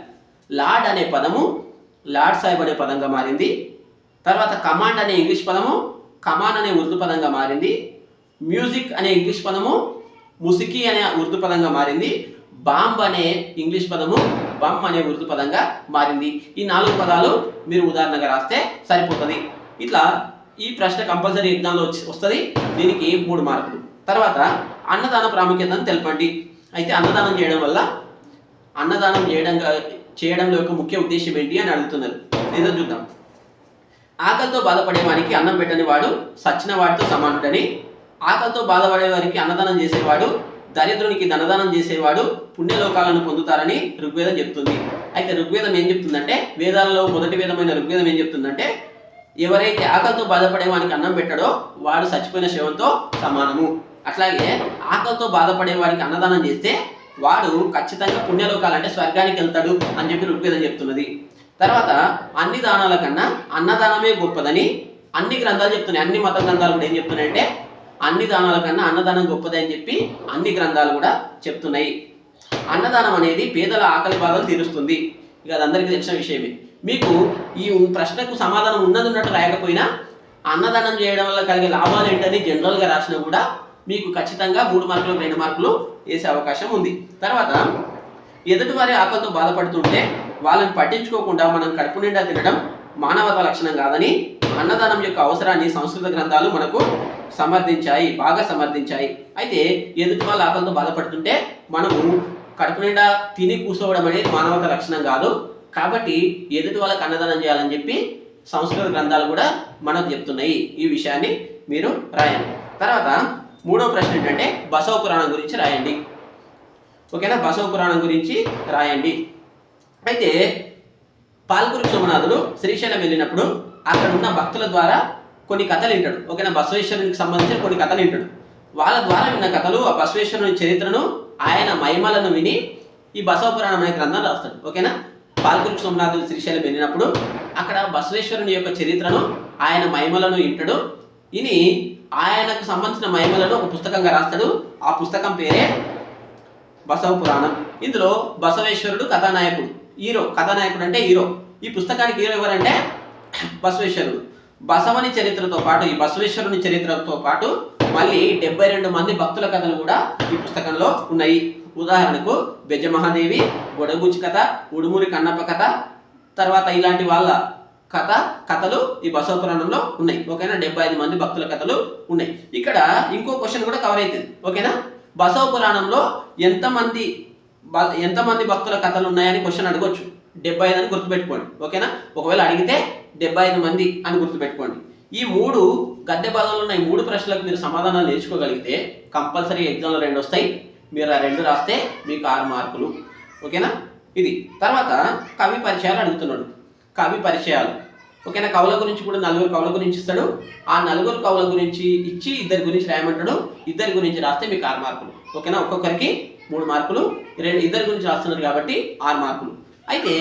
లార్డ్ అనే పదము లార్డ్ సాహిబ్ అనే పదంగా మారింది. తర్వాత కమాండ్ అనే ఇంగ్లీష్ పదము కమాన్ అనే ఉర్దూ పదంగా మారింది. మ్యూజిక్ అనే ఇంగ్లీష్ పదము ముసికి అనే ఉర్దూ పదంగా మారింది. బాంబ్ అనే ఇంగ్లీష్ పదము బమ్ అనే ఉర్దూ పదంగా మారింది. ఈ 4 పదాలు మీరు ఉదాహరణగా రాస్తే సరిపోతుంది. ఇట్లా ఈ ప్రశ్న కంపల్సరీ ఎగ్జామ్లో వస్తుంది. దీనికి 3 మార్కులు. తర్వాత అన్నదాన ప్రాముఖ్యతను తెలపండి. అయితే అన్నదానం చేయడం వల్ల, అన్నదానం చేయడంలో యొక్క ముఖ్య ఉద్దేశం ఏంటి అని అడుగుతున్నారు. ఏదో చూద్దాం. ఆకలితో బాధపడేవానికి అన్నం పెట్టని వాడు సచ్చిన వాడితో సమానుడని, ఆకలితో బాధపడే వారికి అన్నదానం చేసేవాడు, దరిద్రునికి ధనదానం చేసేవాడు పుణ్యలోకాలను పొందుతారని ఋగ్వేదం చెప్తుంది. అయితే ఋగ్వేదం ఏం చెప్తుందంటే, వేదాలలో మొదటి వేదమైన ఋగ్వేదం ఏం చెప్తుందంటే, ఎవరైతే ఆకలితో బాధపడే వానికి అన్నం పెట్టడో వాడు చచ్చిపోయిన శవంతో సమానము. అట్లాగే ఆకలితో బాధపడే వాడికి అన్నదానం చేస్తే వాడు ఖచ్చితంగా పుణ్యలోకాలు అంటే స్వర్గానికి వెళ్తాడు అని చెప్పి ఋగ్వేదం చెప్తున్నది. తర్వాత అన్ని దానాల కన్నా అన్నదానమే గొప్పదని అన్ని గ్రంథాలు చెప్తున్నాయి. అన్ని మత గ్రంథాలు కూడా ఏం చెప్తున్నాయంటే అన్ని దానాల కన్నా అన్నదానం గొప్పది అని చెప్పి అన్ని గ్రంథాలు కూడా చెప్తున్నాయి. అన్నదానం అనేది పేదల ఆకలి బాధలు తీరుస్తుంది. ఇక అది అందరికీ తెలిసిన విషయమే. మీకు ఈ ప్రశ్నకు సమాధానం ఉన్నట్టు రాయకపోయినా అన్నదానం చేయడం వల్ల కలిగే లాభాలు ఏంటని జనరల్గా రాసినా కూడా మీకు ఖచ్చితంగా 3 మార్కులు 2 మార్కులు వేసే అవకాశం ఉంది. తర్వాత ఎదుటివారి ఆకలితో బాధపడుతుంటే వాళ్ళని పట్టించుకోకుండా మనం కడుపు నిండా తినడం మానవత లక్షణం కాదని అన్నదానం యొక్క అవసరాన్ని సంస్కృత గ్రంథాలు మనకు బాగా సమర్థించాయి. అయితే ఎదుటి వాళ్ళ ఆకలితో బాధపడుతుంటే మనము కడుపు నిండా తిని కూర్చోవడం అనేది మానవత లక్షణం కాదు. కాబట్టి ఎదుటి వాళ్ళకి అన్నదానం చేయాలని చెప్పి సంస్కృత గ్రంథాలు కూడా మనకు చెప్తున్నాయి. ఈ విషయాన్ని మీరు రాయండి. తర్వాత 3వ ప్రశ్న ఏంటంటే బసవ పురాణం గురించి రాయండి. ఓకేనా? బసవ పురాణం గురించి రాయండి. అయితే పాల్కురి సోమనాథుడు శ్రీశైలం వెళ్ళినప్పుడు అక్కడ ఉన్న భక్తుల ద్వారా కొన్ని కథలు వింటాడు. ఓకేనా, బసవేశ్వరునికి సంబంధించిన కొన్ని కథలు వింటాడు. వాళ్ళ ద్వారా విన్న కథలు, ఆ బసవేశ్వరుని చరిత్రను, ఆయన మహిమలను విని ఈ బసవ పురాణం అనే గ్రంథం రాస్తాడు. ఓకేనా, పాల్కురి సోమనాథుడు శ్రీశైలం వెళ్ళినప్పుడు అక్కడ బసవేశ్వరుని యొక్క చరిత్రను, ఆయన మహిమలను వింటాడు. ఇని ఆయనకు సంబంధించిన మహిమలను ఒక పుస్తకంగా రాస్తాడు. ఆ పుస్తకం పేరే బసవ పురాణం. ఇందులో బసవేశ్వరుడు కథానాయకుడు, కథానాయకుడు అంటే హీరో. ఈ పుస్తకానికి హీరో ఎవరంటే బసవేశ్వరుడు. బసవని చరిత్రతో పాటు, ఈ బసవేశ్వరుని చరిత్రతో పాటు మళ్ళీ 72 మంది భక్తుల కథలు కూడా ఈ పుస్తకంలో ఉన్నాయి. ఉదాహరణకు బెజమహాదేవి, గొడగుచి కథ, ఉడుమూరి కన్నప్ప కథ, తర్వాత ఇలాంటి వాళ్ళ కథలు ఈ బసవ పురాణంలో ఉన్నాయి. ఓకేనా, 75 మంది భక్తుల కథలు ఉన్నాయి. ఇక్కడ ఇంకో క్వశ్చన్ కూడా కవర్ అవుతుంది. ఓకేనా, బసవ పురాణంలో ఎంతమంది భక్తుల కథలు ఉన్నాయని క్వశ్చన్ అడగొచ్చు. 75 అని గుర్తుపెట్టుకోండి. ఓకేనా, ఒకవేళ అడిగితే 75 మంది అని గుర్తుపెట్టుకోండి. ఈ 3 గద్దె భాగంలో ఉన్న ఈ 3 ప్రశ్నలకు మీరు సమాధానాలు నేర్చుకోగలిగితే కంపల్సరీ ఎగ్జామ్లో 2 వస్తాయి. మీరు ఆ 2 రాస్తే మీకు 6 మార్కులు. ఓకేనా, ఇది. తర్వాత కవి పరిచయాలు అడుగుతున్నాడు. కవి పరిచయాలు. ఓకేనా, కవుల గురించి కూడా 4 కవుల గురించి ఇస్తాడు. ఆ 4 కవుల గురించి ఇచ్చి 2 గురించి రాయమంటాడు. 2 గురించి రాస్తే మీకు 6 మార్కులు. ఓకేనా, ఒక్కొక్కరికి 3 మార్కులు. 2 గురించి రాస్తున్నారు కాబట్టి 6 మార్కులు. అయితే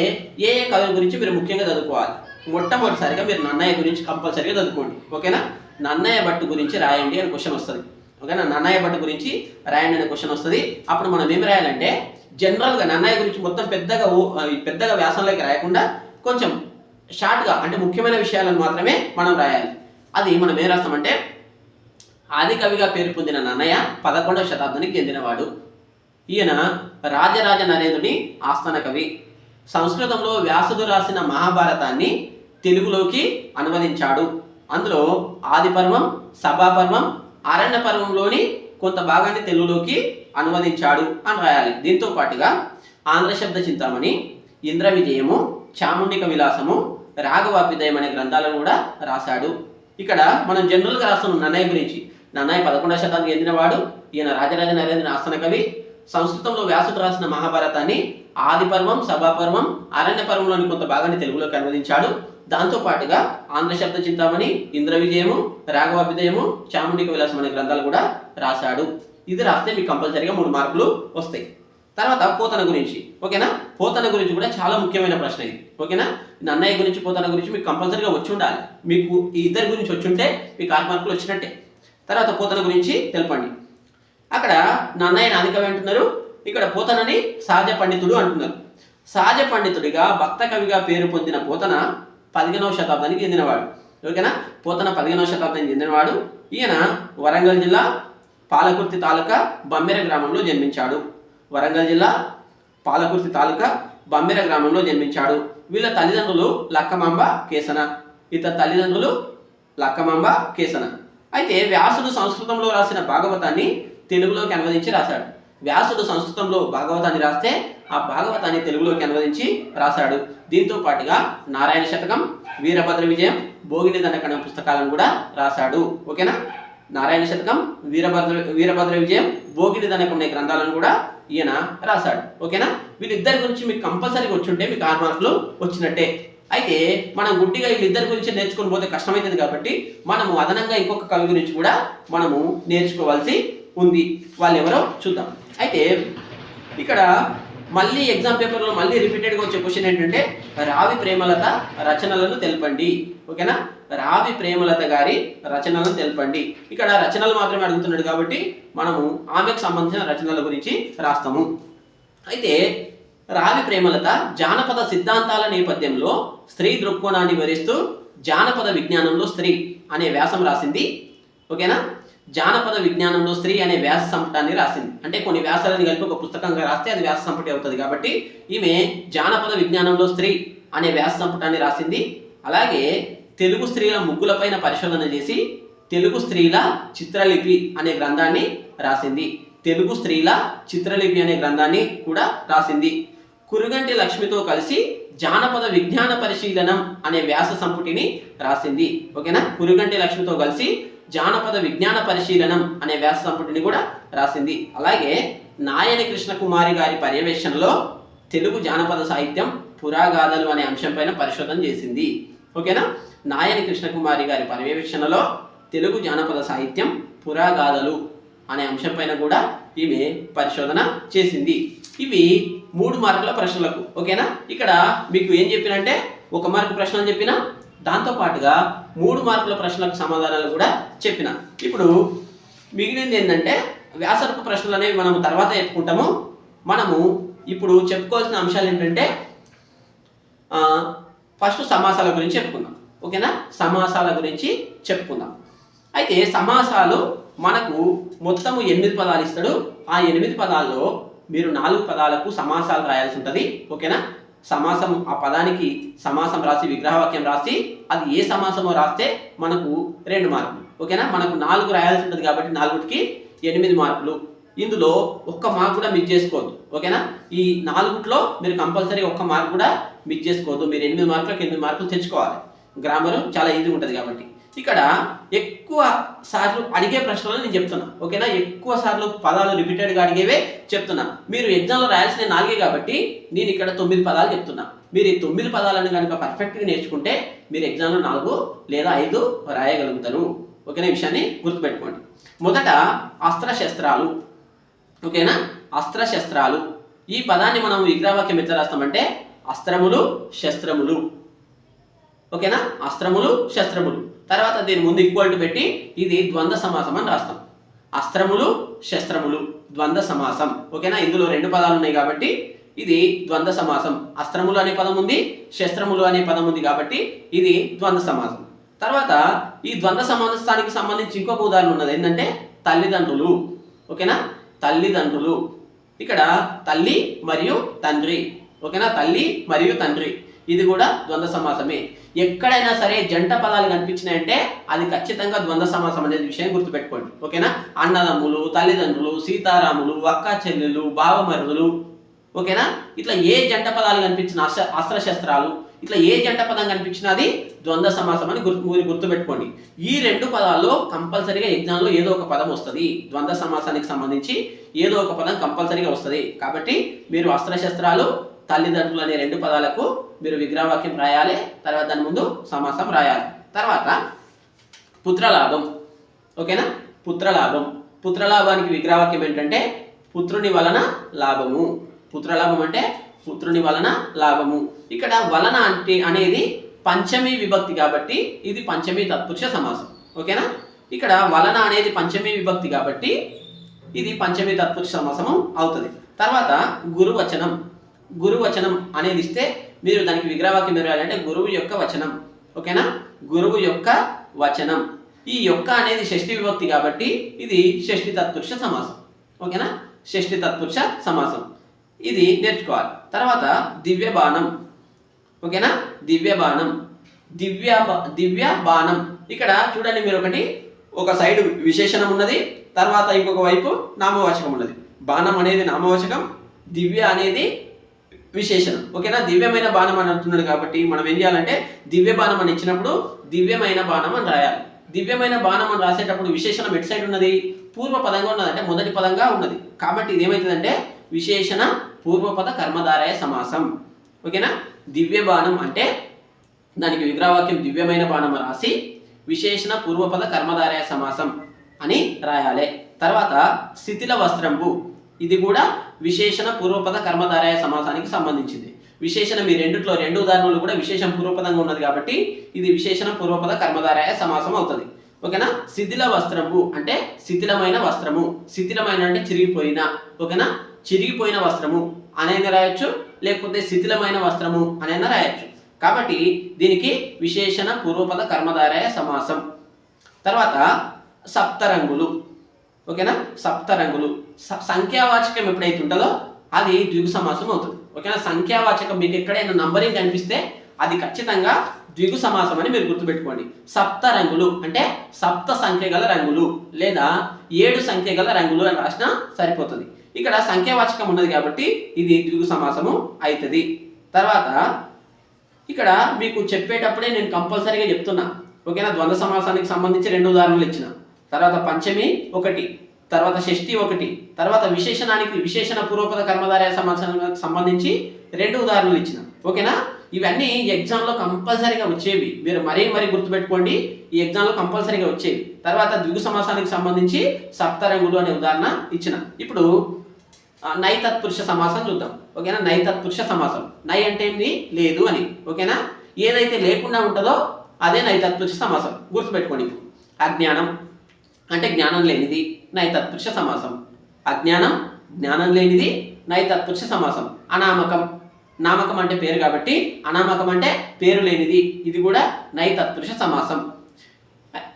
ఏ కవుల గురించి మీరు ముఖ్యంగా చదువుకోవాలి. మొట్టమొదటిసారిగా మీరు నన్నయ్య గురించి కంపల్సరీగా చదువుకోండి. ఓకేనా, నన్నయ్య భట్టు గురించి రాయండి అని క్వశ్చన్ వస్తుంది. ఓకేనా, నన్నయ్య భట్టు గురించి రాయండి అనే క్వశ్చన్ వస్తుంది. అప్పుడు మనం ఏమి రాయాలంటే జనరల్గా నన్నయ్య గురించి మొత్తం పెద్దగా వ్యాసంలోకి రాయకుండా కొంచెం షార్ట్గా, అంటే ముఖ్యమైన విషయాలను మాత్రమే మనం రాయాలి. అది మనం ఏం రాస్తామంటే, ఆది కవిగా పేరు పొందిన నన్నయ్య 11వ శతాబ్దానికి చెందినవాడు. ఈయన రాజరాజ నరేంద్రుని ఆస్థాన కవి. సంస్కృతంలో వ్యాసుడు రాసిన మహాభారతాన్ని తెలుగులోకి అనువదించాడు. అందులో ఆది పర్వం, సభాపర్వం, అరణ్య పర్వంలోని కొంత భాగాన్ని తెలుగులోకి అనువదించాడు అని రాయాలి. దీంతో పాటుగా ఆంధ్రశబ్ద చింతామణి, ఇంద్ర విజయము, చాముండిక విలాసము, రాఘవాభ్యుదయం అనే గ్రంథాలను కూడా రాశాడు. ఇక్కడ మనం జనరల్గా రాస్తున్నాం నన్నయ్య గురించి. నన్నయ్య 11వ శతాబ్దానికి చెందినవాడు. ఈయన రాజరాజ నరేంద్రుని ఆస్థాన కవి. సంస్కృతంలో వ్యాసుడు రాసిన మహాభారతాన్ని ఆది పర్వం, సభాపర్వం, అరణ్య పర్వంలోని కొంత భాగాన్ని తెలుగులోకి అనువదించాడు. దాంతో పాటుగా ఆంధ్రశబ్ద చింతామణి, ఇంద్ర విజయము, రాఘవాభ్యుదయము, చాముండిక విలాసం అనే గ్రంథాలు కూడా రాశాడు. ఇది రాస్తే మీకు కంపల్సరీగా 3 మార్కులు వస్తాయి. తర్వాత పోతన గురించి. ఓకేనా, పోతన గురించి కూడా చాలా ముఖ్యమైన ప్రశ్న ఇది. ఓకేనా, నన్నయ్య గురించి, పోతన గురించి మీకు కంపల్సరీగా వచ్చి ఉండాలి. మీకు ఈ 2 గురించి వచ్చి ఉంటే మీకు 6 మార్కులు వచ్చినట్టే. తర్వాత పోతన గురించి తెలపండి. అక్కడ నన్నయ్యని ఆది కవి అంటున్నారు, ఇక్కడ పోతనని సహజ పండితుడు అంటున్నారు. సహజ పండితుడిగా భక్త కవిగా పేరు పొందిన పోతన 15వ శతాబ్దానికి చెందినవాడు. ఓకేనా, పోతన 15వ శతాబ్దానికి చెందినవాడు. ఈయన వరంగల్ జిల్లా పాలకుర్తి తాలూకా బమ్మెర గ్రామంలో జన్మించాడు. వరంగల్ జిల్లా పాలకుర్తి తాలూకా బమ్మెర గ్రామంలో జన్మించాడు. వీళ్ళ తల్లిదండ్రులు లక్కమాంబ కేసన. ఇతని తల్లిదండ్రులు లక్కమాంబ కేసన. అయితే వ్యాసుడు సంస్కృతంలో రాసిన భాగవతాన్ని తెలుగులోకి అనువదించి రాశాడు. వ్యాసుడు సంస్కృతంలో భాగవతాన్ని రాస్తే ఆ భాగవతాన్ని తెలుగులోకి అనువదించి రాశాడు. దీంతో పాటుగా నారాయణ శతకం, వీరభద్ర విజయం, భోగిని దండకం పుస్తకాలను కూడా రాశాడు. ఓకేనా, నారాయణ శతకం, వీరభద్ర విజయం, భోగిని దండకం అనే గ్రంథాలను కూడా ఈయన రాశాడు. ఓకేనా, వీళ్ళిద్దరి గురించి మీకు కంపల్సరీగా వచ్చుంటే మీకు 6 మార్కులు వచ్చినట్టే. అయితే మనం గుడ్డిగా వీళ్ళిద్దరి గురించి నేర్చుకొని పోతే కష్టమవుతుంది కాబట్టి మనము అదనంగా ఇంకొక కవి గురించి కూడా మనము నేర్చుకోవాల్సి ఉంది. వాళ్ళు ఎవరో చూద్దాం. అయితే ఇక్కడ మళ్ళీ ఎగ్జామ్ పేపర్లో మళ్ళీ రిపీటెడ్గా వచ్చే క్వశ్చన్ ఏంటంటే రావి ప్రేమలత రచనలను తెలపండి. ఓకేనా, రావి ప్రేమలత గారి రచనలను తెలపండి. ఇక్కడ రచనలు మాత్రమే అడుగుతున్నాడు కాబట్టి మనము ఆమెకు సంబంధించిన రచనల గురించి రాస్తాము. అయితే రావి ప్రేమలత జానపద సిద్ధాంతాల నేపథ్యంలో స్త్రీ దృక్కోణాన్ని వివరిస్తూ జానపద విజ్ఞానంలో స్త్రీ అనే వ్యాసం రాసింది. ఓకేనా, జానపద విజ్ఞానంలో స్త్రీ అనే వ్యాస సంపుటాన్ని రాసింది. అంటే కొన్ని వ్యాసాలను కలిపి ఒక పుస్తకంగా రాస్తే అది వ్యాస సంపుటి అవుతుంది. కాబట్టి ఈమె జానపద విజ్ఞానంలో స్త్రీ అనే వ్యాస సంపుటాన్ని రాసింది. అలాగే తెలుగు స్త్రీల ముగ్గులపైన పరిశోధన చేసి తెలుగు స్త్రీల చిత్రలిపి అనే గ్రంథాన్ని రాసింది. తెలుగు స్త్రీల చిత్రలిపి అనే గ్రంథాన్ని కూడా రాసింది. కురుగంటి లక్ష్మితో కలిసి జానపద విజ్ఞాన పరిశీలనం అనే వ్యాస సంపుటిని రాసింది. ఓకేనా, కురుగంటి లక్ష్మితో కలిసి జానపద విజ్ఞాన పరిశీలనం అనే వ్యాస సంపుటిని కూడా రాసింది. అలాగే నాయని కృష్ణకుమారి గారి పర్యవేక్షణలో తెలుగు జానపద సాహిత్యం పురాగాథలు అనే అంశం పైన పరిశోధన చేసింది. ఓకేనా. నాయని కృష్ణకుమారి గారి పర్యవేక్షణలో తెలుగు జానపద సాహిత్యం పురాగాథలు అనే అంశం పైన కూడా ఈమె పరిశోధన చేసింది. ఇవి 3 మార్కుల ప్రశ్నలకు. ఓకేనా. ఇక్కడ మీకు ఏం చెప్పినంటే 1 మార్కు ప్రశ్నలు చెప్పిన, దాంతో పాటుగా 3 మార్కుల ప్రశ్నలకు సమాధానాలు కూడా చెప్పిన. ఇప్పుడు మిగిలింది ఏంటంటే వ్యాసరూప ప్రశ్నలు అనేవి మనం తర్వాత చెప్పుకుంటాము. మనము ఇప్పుడు చెప్పుకోవాల్సిన అంశాలు ఏంటంటే ఫస్ట్ సమాసాల గురించి చెప్పుకుందాం. ఓకేనా. సమాసాల గురించి చెప్పుకుందాం. అయితే సమాసాలు మనకు మొత్తము 8 పదాలు ఇస్తాడు. ఆ 8 పదాల్లో మీరు 4 పదాలకు సమాసాలు రాయాల్సి ఉంటుంది. ఓకేనా. సమాసం, ఆ పదానికి సమాసం రాసి విగ్రహవాక్యం రాసి అది ఏ సమాసమో రాస్తే మనకు 2 మార్కులు. ఓకేనా. మనకు 4 రాయాల్సి ఉంటుంది కాబట్టి 4కి 8 మార్కులు. ఇందులో 1 మార్క్ కూడా మిస్ చేసుకోవద్దు. ఓకేనా. ఈ 4లో మీరు కంపల్సరీ 1 మార్క్ కూడా మిస్ చేసుకోవద్దు. మీరు 8 మార్కులకు 8 మార్కులు తెచ్చుకోవాలి. గ్రామరు చాలా ఈజీ ఉంటుంది కాబట్టి. ఇక్కడ ఎక్కువ సార్లు అడిగే ప్రశ్నలు నేను చెప్తున్నా. ఓకేనా. ఎక్కువ సార్లు పదాలు రిపీటెడ్గా అడిగేవే చెప్తున్నా. మీరు ఎగ్జామ్లో రాయాల్సిన 4 కాబట్టి నేను ఇక్కడ 9 పదాలు చెప్తున్నా. మీరు ఈ 9 పదాలను కనుక పర్ఫెక్ట్గా నేర్చుకుంటే మీరు ఎగ్జామ్లో 4 లేదా 5 రాయగలుగుతారు. ఓకేనా. ఈ విషయాన్ని గుర్తుపెట్టుకోండి. మొదట అస్త్రశస్త్రాలు. ఓకేనా. అస్త్రశస్త్రాలు ఈ పదాన్ని మనం విగ్రహవాక్యం ఎట్లా రాస్తామంటే అస్త్రములు శస్త్రములు. ఓకేనా. అస్త్రములు శస్త్రములు. తర్వాత దీని ముందు ఈక్వల్ టు పెట్టి ఇది ద్వంద్వ సమాసం అని రాస్తాం. అస్త్రములు శస్త్రములు ద్వంద్వ సమాసం. ఓకేనా. ఇందులో 2 పదాలు ఉన్నాయి కాబట్టి ఇది ద్వంద్వ సమాసం. అస్త్రములు అనే పదం ఉంది, శస్త్రములు అనే పదం ఉంది కాబట్టి ఇది ద్వంద్వ సమాసం. తర్వాత ఈ ద్వంద్వ సమాసానికి సంబంధించి ఇంకొక ఉదాహరణ ఉన్నది. ఏంటంటే తల్లిదండ్రులు. ఓకేనా. తల్లిదండ్రులు. ఇక్కడ తల్లి మరియు తండ్రి. ఓకేనా. తల్లి మరియు తండ్రి ఇది కూడా ద్వంద్వ సమాసమే. ఎక్కడైనా సరే జంట పదాలు కనిపించినాయంటే అది ఖచ్చితంగా ద్వంద్వ సమాసం అనేది విషయం గుర్తుపెట్టుకోండి. ఓకేనా. అన్నదమ్ములు, తల్లిదండ్రులు, సీతారాములు, అక్క చెల్లెలు, బావమరుదులు. ఓకేనా. ఇట్లా ఏ జంట పదాలు కనిపించిన అస్త్రశస్త్రాలు ఇట్లా ఏ జంట పదం కనిపించినా అది ద్వంద్వ సమాసం అని గుర్తుపెట్టుకోండి. ఈ 2 పదాల్లో కంపల్సరీగా ఎగ్జామ్లో ఏదో ఒక పదం వస్తుంది. ద్వంద్వ సమాసానికి సంబంధించి ఏదో ఒక పదం కంపల్సరీగా వస్తుంది. కాబట్టి మీరు అస్త్రశస్త్రాలు, తల్లిదండ్రులు అనే 2 పదాలకు మీరు విగ్రహవాక్యం రాయాలి. తర్వాత దాని ముందు సమాసం రాయాలి. తర్వాత పుత్రలాభం. ఓకేనా. పుత్రలాభం. పుత్రలాభానికి విగ్రహవాక్యం ఏంటంటే పుత్రుని వలన లాభము. పుత్రలాభం అంటే పుత్రుని వలన లాభము. ఇక్కడ వలన అంటే అనేది పంచమీ విభక్తి కాబట్టి ఇది పంచమీ తత్పురుష సమాసం. ఓకేనా. ఇక్కడ వలన అనేది పంచమీ విభక్తి కాబట్టి ఇది పంచమీ తత్పురుష సమాసము అవుతుంది. తర్వాత గురువచనం. గురువచనం అనేది ఇస్తే మీరు దానికి విగ్రహవాక్యం రాయాలంటే గురువు యొక్క వచనం. ఓకేనా. గురువు యొక్క వచనం. ఈ యొక్క అనేది షష్ఠి విభక్తి కాబట్టి ఇది షష్ఠి తత్పురుష సమాసం. ఓకేనా. షష్ఠి తత్పురుష సమాసం ఇది నేర్చుకోవాలి. తర్వాత దివ్య బాణం. ఓకేనా. దివ్య బాణం. దివ్య బాణం. ఇక్కడ చూడండి మీరు ఒక సైడ్ విశేషణం ఉన్నది, తర్వాత ఇంకొక వైపు నామవాచకం ఉన్నది. బాణం అనేది నామవాచకం, దివ్య అనేది విశేషణం. ఓకేనా. దివ్యమైన బాణం అని అంటున్నాడు కాబట్టి మనం ఏం చేయాలంటే దివ్య బాణం అని ఇచ్చినప్పుడు దివ్యమైన బాణం అని రాయాలి. దివ్యమైన బాణం అని రాసేటప్పుడు విశేషణం ఎటు సైడ్ ఉన్నది? పూర్వ పదంగా ఉన్నది, అంటే మొదటి పదంగా ఉన్నది. కాబట్టి ఇది ఏమవుతుందంటే విశేషణ పూర్వపద కర్మధారయ సమాసం. ఓకేనా. దివ్య బాణం అంటే దానికి విగ్రహవాక్యం దివ్యమైన బాణం రాసి విశేషణ పూర్వపద కర్మధారయ సమాసం అని రాయాలి. తర్వాత శిథిల వస్త్రంబు. ఇది కూడా విశేషణ పూర్వపద కర్మధారయ సమాసానికి సంబంధించింది. విశేషణ మీ 2 ఉదాహరణలు కూడా విశేషం పూర్వపదంగా ఉన్నది కాబట్టి ఇది విశేషణ పూర్వపద కర్మధారయ సమాసం అవుతుంది. ఓకేనా. శిథిల వస్త్రము అంటే శిథిలమైన వస్త్రము. శిథిలమైన అంటే చిరిగిపోయిన. ఓకేనా. చిరిగిపోయిన వస్త్రము అనేది రాయొచ్చు, లేకపోతే శిథిలమైన వస్త్రము అనేది రాయొచ్చు. కాబట్టి దీనికి విశేషణ పూర్వపద కర్మధారయ సమాసం. తర్వాత సప్తరంగులు. ఓకేనా. సప్తరంగులు. సంఖ్యావాచకం ఎప్పుడైతే ఉంటుందో అది ద్విగు సమాసం అవుతుంది. ఓకేనా. సంఖ్యావాచకం మీకు ఎక్కడైనా నంబరింగ్ కనిపిస్తే అది ఖచ్చితంగా ద్విగు సమాసం అని మీరు గుర్తుపెట్టుకోండి. సప్త రంగులు అంటే సప్త సంఖ్య గల రంగులు లేదా 7 సంఖ్య గల రంగులు అని రాసినా సరిపోతుంది. ఇక్కడ సంఖ్యావాచకం ఉన్నది కాబట్టి ఇది ద్విగు సమాసము అవుతుంది. తర్వాత ఇక్కడ మీకు చెప్పేటప్పుడే నేను కంపల్సరీగా చెప్తున్నా. ఓకేనా. ద్వంద్వ సమాసానికి సంబంధించి 2 ఉదాహరణలు ఇచ్చిన. తర్వాత పంచమి 1, తర్వాత షష్ఠి 1, తర్వాత విశేషణానికి విశేషణ పూర్వపద కర్మధారయ సమాసానికి సంబంధించి 2 ఉదాహరణలు ఇచ్చిన. ఓకేనా? ఇవన్నీ ఎగ్జామ్లో కంపల్సరీగా వచ్చేవి, మీరు మరీ గుర్తుపెట్టుకోండి. ఈ ఎగ్జామ్లో కంపల్సరీగా వచ్చేవి. తర్వాత ద్విగు సమాసానికి సంబంధించి సప్తరంగులు అనే ఉదాహరణ ఇచ్చిన. ఇప్పుడు నై తత్పురుష సమాసం చూద్దాం. ఓకేనా? నై తత్పురుష సమాసం. నై అంటే ఏంటి? లేదు అని. ఓకేనా? ఏదైతే లేకుండా ఉంటుందో అదే నై తత్పురుష సమాసం. గుర్తుపెట్టుకోండి. అజ్ఞానం అంటే జ్ఞానం లేనిది, నై తత్పురుష సమాసం. అజ్ఞానం జ్ఞానం లేనిది, నై తత్పురుష సమాసం. అనామకం, నామకం అంటే పేరు కాబట్టి అనామకం అంటే పేరు లేనిది, ఇది కూడా నై తత్పురుష సమాసం.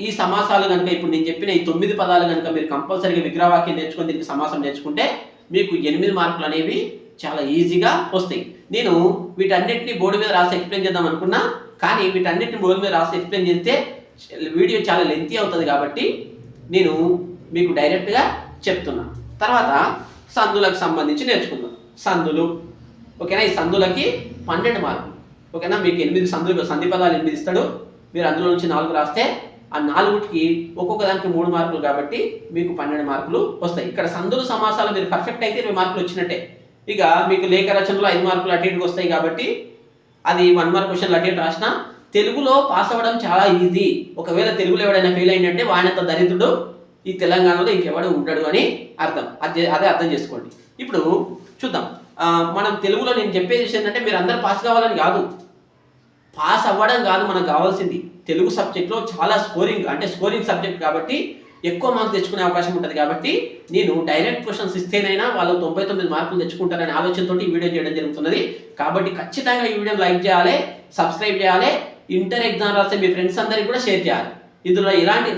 ఈ సమాసాలు కనుక ఇప్పుడు నేను చెప్పిన ఈ 9 పదాలు కనుక మీరు కంపల్సరీగా విగ్రహవాక్యం నేర్చుకొని దీనికి సమాసం నేర్చుకుంటే మీకు 8 మార్కులు అనేవి చాలా ఈజీగా వస్తాయి. నేను వీటన్నిటిని బోర్డు మీద రాసి ఎక్స్ప్లెయిన్ చేద్దాం అనుకున్నా, కానీ వీటన్నిటిని బోర్డు మీద రాసి ఎక్స్ప్లెయిన్ చేస్తే వీడియో చాలా లెంతీ అవుతుంది కాబట్టి నేను మీకు డైరెక్ట్గా చెప్తున్నా. తర్వాత సందులకు సంబంధించి నేర్చుకుందాం. సందులు. ఓకేనా? ఈ సందులకి 12 మార్కులు. ఓకేనా? మీకు 8 సందులు, సంధి పదాలు 8 ఇస్తాడు. మీరు అందులో నుంచి 4 రాస్తే ఆ 4కి ఒక్కొక్క దానికి 3 మార్కులు కాబట్టి మీకు 12 మార్కులు వస్తాయి. ఇక్కడ సందులు సమాసాలు మీరు పర్ఫెక్ట్ అయితే 20 మార్కులు వచ్చినట్టే. ఇక మీకు లేఖ రచనలో 5 మార్కులు అటు ఇటుకు వస్తాయి కాబట్టి అది 1 మార్క్ క్వశ్చన్లు అటు ఇటు రాసినా తెలుగులో పాస్ అవ్వడం చాలా ఈజీ. ఒకవేళ తెలుగులో ఎవడైనా ఫెయిల్ అయిందంటే వాడినంత దరిద్రుడు ఈ తెలంగాణలో ఇంకెవడు ఉండడు అని అర్థం. అదే అర్థం చేసుకోండి. ఇప్పుడు చూద్దాం. మనం తెలుగులో నేను చెప్పేది ఏంటంటే మీరు అందరూ పాస్ కావాలని కాదు, పాస్ అవ్వడం కాదు మనకు కావాల్సింది. తెలుగు సబ్జెక్ట్లో చాలా స్కోరింగ్ సబ్జెక్ట్ కాబట్టి ఎక్కువ మార్క్స్ తెచ్చుకునే అవకాశం ఉంటుంది. కాబట్టి నేను డైరెక్ట్ క్వశ్చన్స్ ఇస్తేనైనా వాళ్ళు 99 మార్కులు తెచ్చుకుంటారనే ఆలోచనతో ఈ వీడియో చేయడం జరుగుతున్నది. కాబట్టి ఖచ్చితంగా ఈ వీడియో లైక్ చేయాలి, సబ్స్క్రైబ్ చేయాలి, ఇంటర్ ఎగ్జామ్ రాసే మీ ఫ్రెండ్స్ అందరికీ కూడా షేర్ చేయాలి. ఇందులో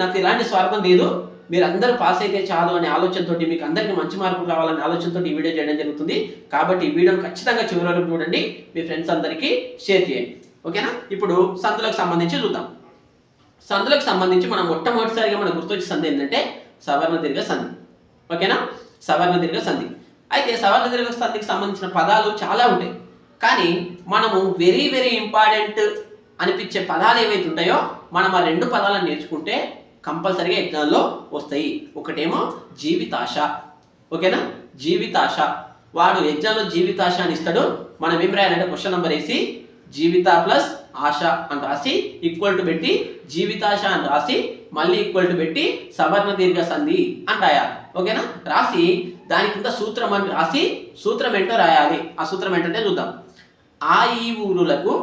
నాకు ఎలాంటి స్వార్థం లేదు. మీరు అందరూ పాస్ అయితే చాలు అనే ఆలోచనతో, మీకు అందరికీ మంచి మార్కులు రావాలనే ఆలోచనతో ఈ వీడియో చేయడం జరుగుతుంది. కాబట్టి ఈ వీడియోని ఖచ్చితంగా చివరి వరకు చూడండి, మీ ఫ్రెండ్స్ అందరికీ షేర్ చేయండి. ఓకేనా? ఇప్పుడు సందులకు సంబంధించి చూద్దాం. సందులకు సంబంధించి మనం మొట్టమొదటిసారిగా మనకు గుర్తొచ్చే సంధి ఏంటంటే సవర్ణ దీర్ఘ సంధి. ఓకేనా? సవర్ణ దీర్ఘ సంధి. అయితే సవర్ణ దీర్ఘ సంధికి సంబంధించిన పదాలు చాలా ఉంటాయి, కానీ మనము వెరీ ఇంపార్టెంట్ అనిపించే పదాలు ఏవైతే ఉంటాయో మనం ఆ 2 పదాలను నేర్చుకుంటే కంపల్సరీగా ఎగ్జామ్లో వస్తాయి. ఒకటేమో జీవితాశ. ఓకేనా? జీవితాశ. వాడు ఎగ్జామ్లో జీవితాశ అని ఇస్తాడు. మనం ఏం రాయాలంటే క్వశ్చన్ నెంబర్ వేసి జీవిత ప్లస్ ఆశ అని రాసి ఈక్వల్ టు పెట్టి జీవితాశ అని రాసి మళ్ళీ ఈక్వల్ టు పెట్టి సవర్ణ దీర్ఘ సంధి అని రాయాలి. ఓకేనా? రాసి దాని కింద సూత్రం అని రాసి సూత్రం ఏంటో రాయాలి. ఆ సూత్రం ఏంటంటే చూద్దాం. ఆ ఈ ఊరులకు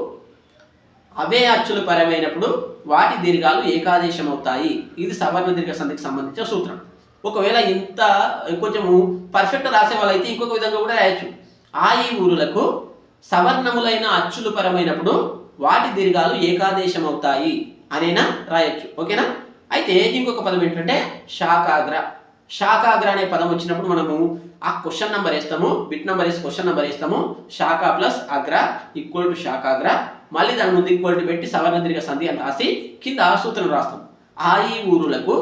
అవే అచ్చులు పరమైనప్పుడు వాటి దీర్ఘాలు ఏకాదేశం అవుతాయి. ఇది సవర్ణ దీర్ఘ సంధికి సంబంధించిన సూత్రం. ఒకవేళ ఇంత కొంచెము పర్ఫెక్ట్ రాసే వాళ్ళైతే ఇంకొక విధంగా కూడా రాయొచ్చు. ఆ ఈ ఊరులకు సవర్ణములైన అచ్చులు పరమైనప్పుడు వాటి దీర్ఘాలు ఏకాదేశం అవుతాయి అనేనా రాయొచ్చు. ఓకేనా? అయితే ఇంకొక పదం ఏంటంటే శాకాగ్ర. శాకాగ్ర అనే పదం వచ్చినప్పుడు మనము ఆ క్వశ్చన్ నెంబర్ వేస్తాము, బిట్ నెంబర్ వేసి క్వశ్చన్ నెంబర్ వేస్తాము. శాఖ ప్లస్ అగ్ర ఈక్వల్ టు శాకాగ్ర, మళ్ళీ దాని ముందు ఈక్వల్ టు పెట్టి సవర్ణ దీర్ఘ సంధి అని రాసి కింద సూత్రం రాస్తాం. ఆ ఈ ఊరులకు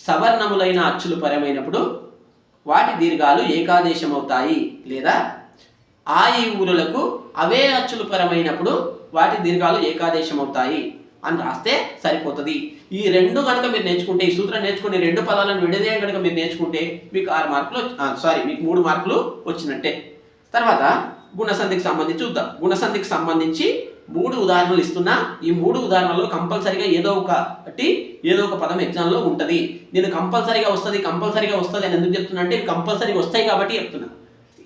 సవర్ణములైన అచ్చులు పరమైనప్పుడు వాటి దీర్ఘాలు ఏకాదేశం అవుతాయి, లేదా ఆ ఈ ఊరులకు అవే అచ్చులు పరమైనప్పుడు వాటి దీర్ఘాలు ఏకాదేశం అవుతాయి అని రాస్తే సరిపోతుంది. ఈ 2 కనుక మీరు నేర్చుకుంటే, ఈ సూత్రం నేర్చుకుని 2 పదాలను విడదీయ కనుక మీరు నేర్చుకుంటే మీకు 6 మార్కులు మీకు 3 మార్కులు వచ్చినట్టే. తర్వాత గుణసంధికి సంబంధించి చూద్దాం. గుణసంధికి సంబంధించి 3 ఉదాహరణలు ఇస్తున్నా. ఈ 3 ఉదాహరణల్లో కంపల్సరీగా ఏదో ఒక పదం ఎగ్జామ్లో ఉంటుంది. నేను కంపల్సరీగా వస్తుంది అని ఎందుకు చెప్తున్నా అంటే కంపల్సరీగా వస్తాయి కాబట్టి చెప్తున్నా.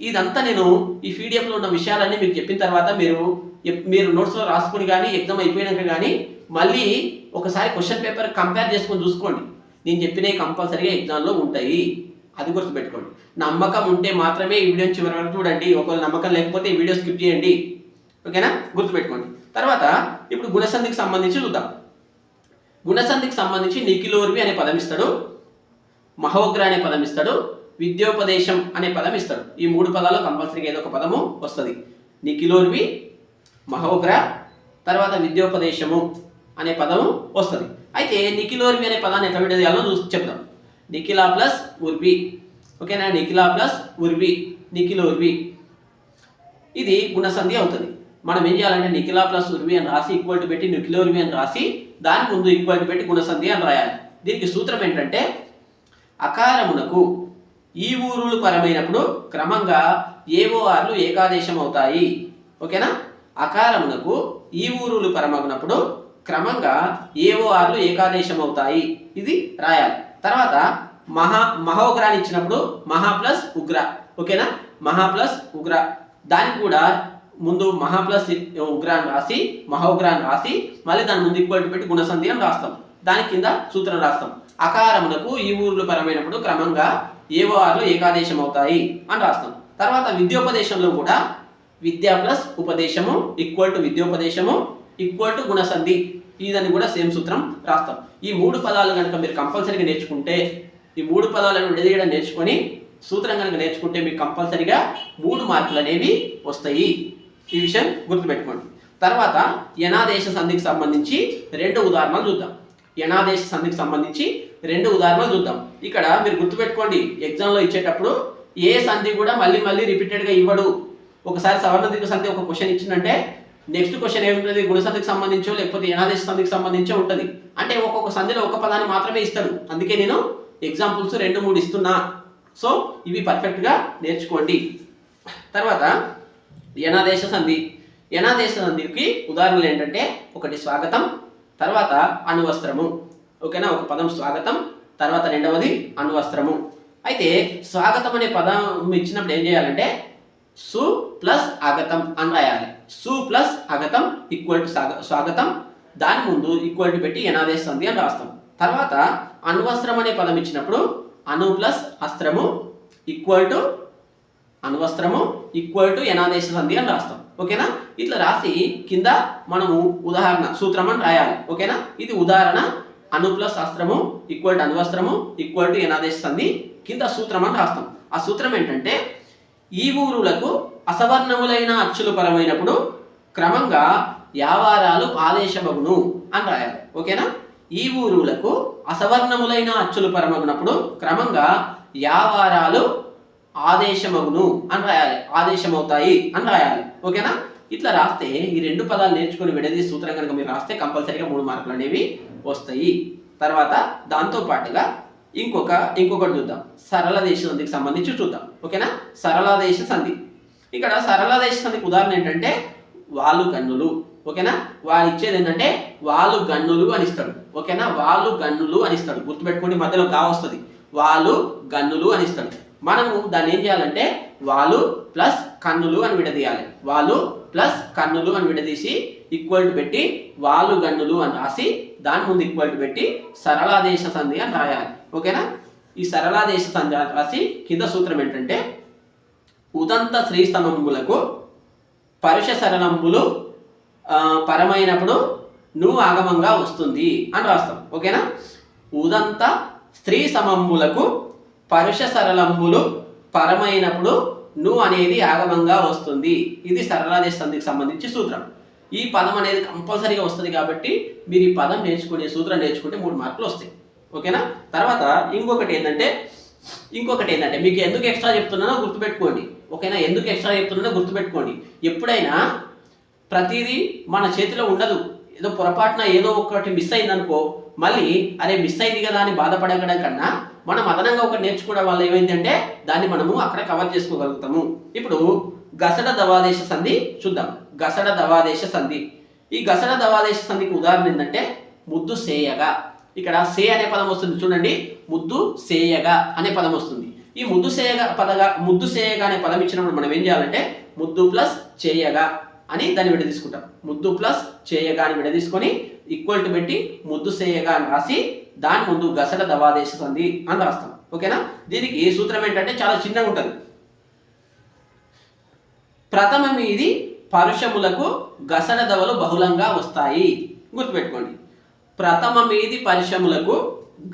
ఇదంతా నేను ఈ పీడిఎఫ్లో ఉన్న విషయాలన్నీ మీకు చెప్పిన తర్వాత మీరు నోట్స్లో రాసుకొని కానీ ఎగ్జామ్ అయిపోయినాక కానీ మళ్ళీ ఒకసారి క్వశ్చన్ పేపర్ కంపేర్ చేసుకొని చూసుకోండి. నేను చెప్పినవి కంపల్సరీగా ఎగ్జామ్లో ఉంటాయి, అది గుర్తుపెట్టుకోండి. నమ్మకం ఉంటే మాత్రమే ఈ వీడియోని చివరి వరకు చూడండి. ఒకవేళ నమ్మకం లేకపోతే ఈ వీడియో స్కిప్ చేయండి. ఓకేనా? గుర్తుపెట్టుకోండి. తర్వాత ఇప్పుడు గుణసంధికి సంబంధించి చూద్దాం. గుణసంధికి సంబంధించి నిఖిలోర్వి అనే పదం ఇస్తాడు, మహోగ్ర అనే పదం ఇస్తాడు, విద్యోపదేశం అనే పదం ఇస్తాడు. ఈ 3 పదాలు కంపల్సరీగా ఏదో ఒక పదము వస్తుంది. నిఖిలోర్వి, మహోగ్ర, తర్వాత విద్యోపదేశము అనే పదము వస్తుంది. అయితే నిఖిలోర్వి అనే పదాన్ని ఎట్లా విడదీయాలో చెప్దాం. నిఖిలా ప్లస్ ఉర్వి. ఓకేనా? నిఖిలా ప్లస్ ఉర్వి, నిఖిలోర్వి. ఇది గుణసంధి అవుతుంది. మనం ఏం చేయాలంటే నిఖిలా ప్లస్ ఉర్వి అని రాసి ఈక్వల్ టు పెట్టి నిఖిలోర్వి అని రాసి దాని ముందు ఈక్వల్ టు పెట్టి గుణసంధి అని రాయాలి. దీనికి సూత్రం ఏంటంటే అకారమునకు ఈ ఊరులు పరమైనప్పుడు క్రమంగా ఏఓఆర్లు ఏకాదేశం అవుతాయి. ఓకేనా. అకారమునకు ఈ ఊరులు పరమగునప్పుడు క్రమంగా ఏఓఆర్లు ఏకాదేశం అవుతాయి, ఇది రాయాలి. తర్వాత మహోగ్రాన్ని ఇచ్చినప్పుడు మహా ప్లస్ ఉగ్ర, ఓకేనా. మహా ప్లస్ ఉగ్ర, దానికి కూడా ముందు మహా ప్లస్ ఉగ్రాన్ని రాసి మహోగ్రాన్ని రాసి మళ్ళీ దాని ముందు ఈక్వల్ పెట్టి గుణసంధి అని రాస్తాం. దాని కింద సూత్రం రాస్తాం. అకారమునకు ఈ ఊర్లు పరమైనప్పుడు క్రమంగా ఏఓఆర్లు ఏకాదేశం అవుతాయి అని రాస్తాం. తర్వాత విద్యోపదేశంలో కూడా విద్య ప్లస్ ఉపదేశము ఈక్వల్ టు విద్యోపదేశము ఈక్వల్ టు గుణసంధి, ఇదని కూడా సేమ్ సూత్రం రాస్తాం. ఈ 3 పదాలు కనుక మీరు కంపల్సరీగా నేర్చుకుంటే, ఈ 3 పదాలను విడదీయడం నేర్చుకొని సూత్రం కనుక నేర్చుకుంటే మీకు కంపల్సరీగా 3 మార్కులు అనేవి వస్తాయి. ఈ విషయం గుర్తుపెట్టుకోండి. తర్వాత యనాదేశ సంధికి సంబంధించి 2 ఉదాహరణలు చూద్దాం. యనాదేశ సంధికి సంబంధించి 2 ఉదాహరణలు చూద్దాం. ఇక్కడ మీరు గుర్తుపెట్టుకోండి, ఎగ్జామ్లో ఇచ్చేటప్పుడు ఏ సంధి కూడా మళ్ళీ రిపీటెడ్గా ఇవ్వడు. ఒకసారి సవర్ణ దీర్ఘ సంధి ఒక క్వశ్చన్ ఇచ్చిందంటే నెక్స్ట్ క్వశ్చన్ ఏముంటుంది, గుణసంధికి సంబంధించో లేకపోతే యనాదేశ సంధికి సంబంధించో ఉంటుంది. అంటే ఒక్కొక్క సంధిలో ఒక పదాన్ని మాత్రమే ఇస్తాడు. అందుకే నేను ఎగ్జాంపుల్స్ 2-3 ఇస్తున్నా. సో ఇవి పర్ఫెక్ట్గా నేర్చుకోండి. తర్వాత యనాదేశ సంధి. యనాదేశ సంధికి ఉదాహరణలు ఏంటంటే, ఒకటి స్వాగతం, తర్వాత అణువస్త్రము, ఓకేనా. ఒక పదం స్వాగతం, తర్వాత రెండవది అణువస్త్రము. అయితే స్వాగతం అనే పదం ఇచ్చినప్పుడు ఏం చేయాలంటే సు ప్లస్ ఆగతం అని రాయాలి. సు ప్లస్ ఆగతం ఈక్వల్ టు స్వాగతం, దాని ముందు ఈక్వల్ టు పెట్టి యనాదేశ సంధి అని రాస్తాం. తర్వాత అణువస్త్రం అనే పదం ఇచ్చినప్పుడు అణు ప్లస్ అస్త్రము ఈక్వల్ టు అణువస్త్రము ఈక్వల్ టు యనాదేశ సంధి అని రాస్తాం, ఓకేనా. ఇట్లా రాసి కింద మనము ఉదాహరణ సూత్రం అని రాయాలి, ఓకేనా. ఇది ఉదాహరణ. అణు ప్లస్ అస్త్రము ఈక్వల్ టు అణువస్త్రము ఈక్వల్ టు యనాదేశ సంధి, కింద సూత్రం అని రాస్తాం. ఆ సూత్రం ఏంటంటే, ఈ ఊరులకు అసవర్ణములైన అచ్చులు పరమైనప్పుడు క్రమంగా యావారాలు ఆదేశమగును అని రాయాలి, ఓకేనా. ఈ ఊరులకు అసవర్ణములైన అచ్చులు పరమగునప్పుడు క్రమంగా యావారాలు ఆదేశమగును అని రాయాలి, ఆదేశమవుతాయి అని రాయాలి, ఓకేనా. ఇట్లా రాస్తే ఈ 2 పదాలు నేర్చుకుని విడదీసి సూత్రం కనుక మీరు రాస్తే కంపల్సరీగా 3 మార్కులు అనేవి వస్తాయి. తర్వాత దాంతో పాటుగా ఇంకొకటి చూద్దాం. సరళ దేశ సంధికి సంబంధించి చూద్దాం, ఓకేనా. సరళ దేశ సంధి. ఇక్కడ సరళ దేశ సంధికి ఉదాహరణ ఏంటంటే వాళ్ళు గన్నులు, ఓకేనా. వాడు ఇచ్చేది ఏంటంటే వాళ్ళు గన్నులు అని ఇస్తాడు, ఓకేనా. వాళ్ళు గన్నులు అని ఇస్తాడు, గుర్తుపెట్టుకోండి. మధ్యలో వస్తుంది, వాళ్ళు గన్నులు అని ఇస్తాడు. మనము దాన్ని ఏం చేయాలంటే వాళ్ళు ప్లస్ కన్నులు అని విడదీయాలి. వాళ్ళు ప్లస్ కన్నులు అని విడదీసి ఈక్వల్ టు పెట్టి వాళ్ళు గన్నులు అని రాసి దాని ముందు ఈక్వల్ టు పెట్టి సరళాదేశ సంధి అని రాయాలి, ఓకేనా. ఈ సరళాదేశ సంధి రాసి కింద సూత్రం ఏంటంటే, ఉదంత శ్రీస్తమంబులకు పరుష సరళంబులు పరమైనప్పుడు నువ్వు ఆగమంగా వస్తుంది అని రాస్తాం, ఓకేనా. ఉదంత స్త్రీ సమంబులకు పరుష సరళంబులు పరమైనప్పుడు నువ్వు అనేది ఆగమంగా వస్తుంది. ఇది సరళాదేశ సంధికి సంబంధించి సూత్రం. ఈ పదం అనేది కంపల్సరీగా వస్తుంది కాబట్టి మీరు ఈ పదం నేర్చుకుని సూత్రం నేర్చుకుంటే 3 మార్కులు వస్తాయి, ఓకేనా. తర్వాత ఇంకొకటి ఏంటంటే మీకు ఎందుకు ఎక్స్ట్రా చెప్తున్నానో గుర్తుపెట్టుకోండి, ఓకేనా. ఎందుకు ఎక్స్ట్రా చెప్తున్నానో గుర్తుపెట్టుకోండి. ఎప్పుడైనా ప్రతిదీ మన చేతిలో ఉండదు. ఏదో పొరపాటున ఏదో ఒకటి మిస్ అయిందనుకో, మళ్ళీ అరే మిస్ అయింది కదా అని బాధపడగడం కన్నా మనం అదనంగా ఒకటి నేర్చుకోవడం వల్ల ఏమైందంటే దాన్ని మనము అక్కడ కవర్ చేసుకోగలుగుతాము. ఇప్పుడు గసడ దవాదేశ సంధి చూద్దాం. గసడ దవాదేశ సంధి. ఈ గసడ దవాదేశ సంధికి ఉదాహరణ ఏంటంటే ముద్దు సేయగా. ఇక్కడ సే అనే పదం వస్తుంది చూడండి, ముద్దు సేయగా అనే పదం వస్తుంది. ఈ ముద్దు సేయగా అనే పదం ఇచ్చినప్పుడు మనం ఏం చేయాలంటే ముద్దు ప్లస్ చేయగా అని దాన్ని విడదీసుకుంటాం. ముద్దు ప్లస్ చేయగా అని విడదీసుకొని ఈక్వల్ టు పెట్టి ముద్దు సేయగా అని రాసి దాని ముందు గసడ దవాదేశ సంధి అని రాస్తాం, ఓకేనా. దీనికి సూత్రం ఏంటంటే చాలా చిన్నగా ఉంటుంది. ప్రథమ మీది పరుషములకు గసడ దవలు బహుళంగా వస్తాయి, గుర్తుపెట్టుకోండి. ప్రథమ మీది పరుషములకు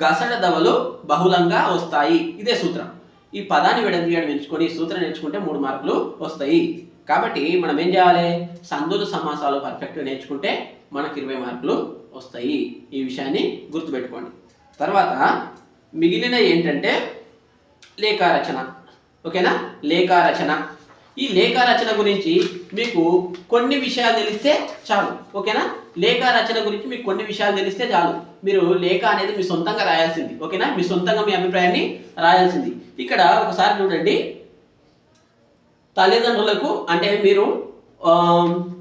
గసడ దవలు బహుళంగా వస్తాయి, ఇదే సూత్రం. ఈ పదాన్ని విడదీయడం ఎంచుకొని సూత్రం నేర్చుకుంటే 3 మార్కులు వస్తాయి. కాబట్టి మనం ఏం చేయాలి, సందులు సమాసాలు పర్ఫెక్ట్గా నేర్చుకుంటే మనకు 20 మార్కులు వస్తాయి. ఈ విషయాన్ని గుర్తుపెట్టుకోండి. తర్వాత మిగిలిన ఏంటంటే లేఖారచన, ఓకేనా. లేఖారచన. ఈ లేఖారచన గురించి మీకు కొన్ని విషయాలు తెలిస్తే చాలు, ఓకేనా. లేఖారచన గురించి మీకు కొన్ని విషయాలు తెలిస్తే చాలు. మీరు లేఖ అనేది మీ సొంతంగా రాయాల్సింది, ఓకేనా. మీ సొంతంగా మీ అభిప్రాయాన్ని రాయాల్సింది. ఇక్కడ ఒకసారి చూడండి, తల్లిదండ్రులకు అంటే మీరు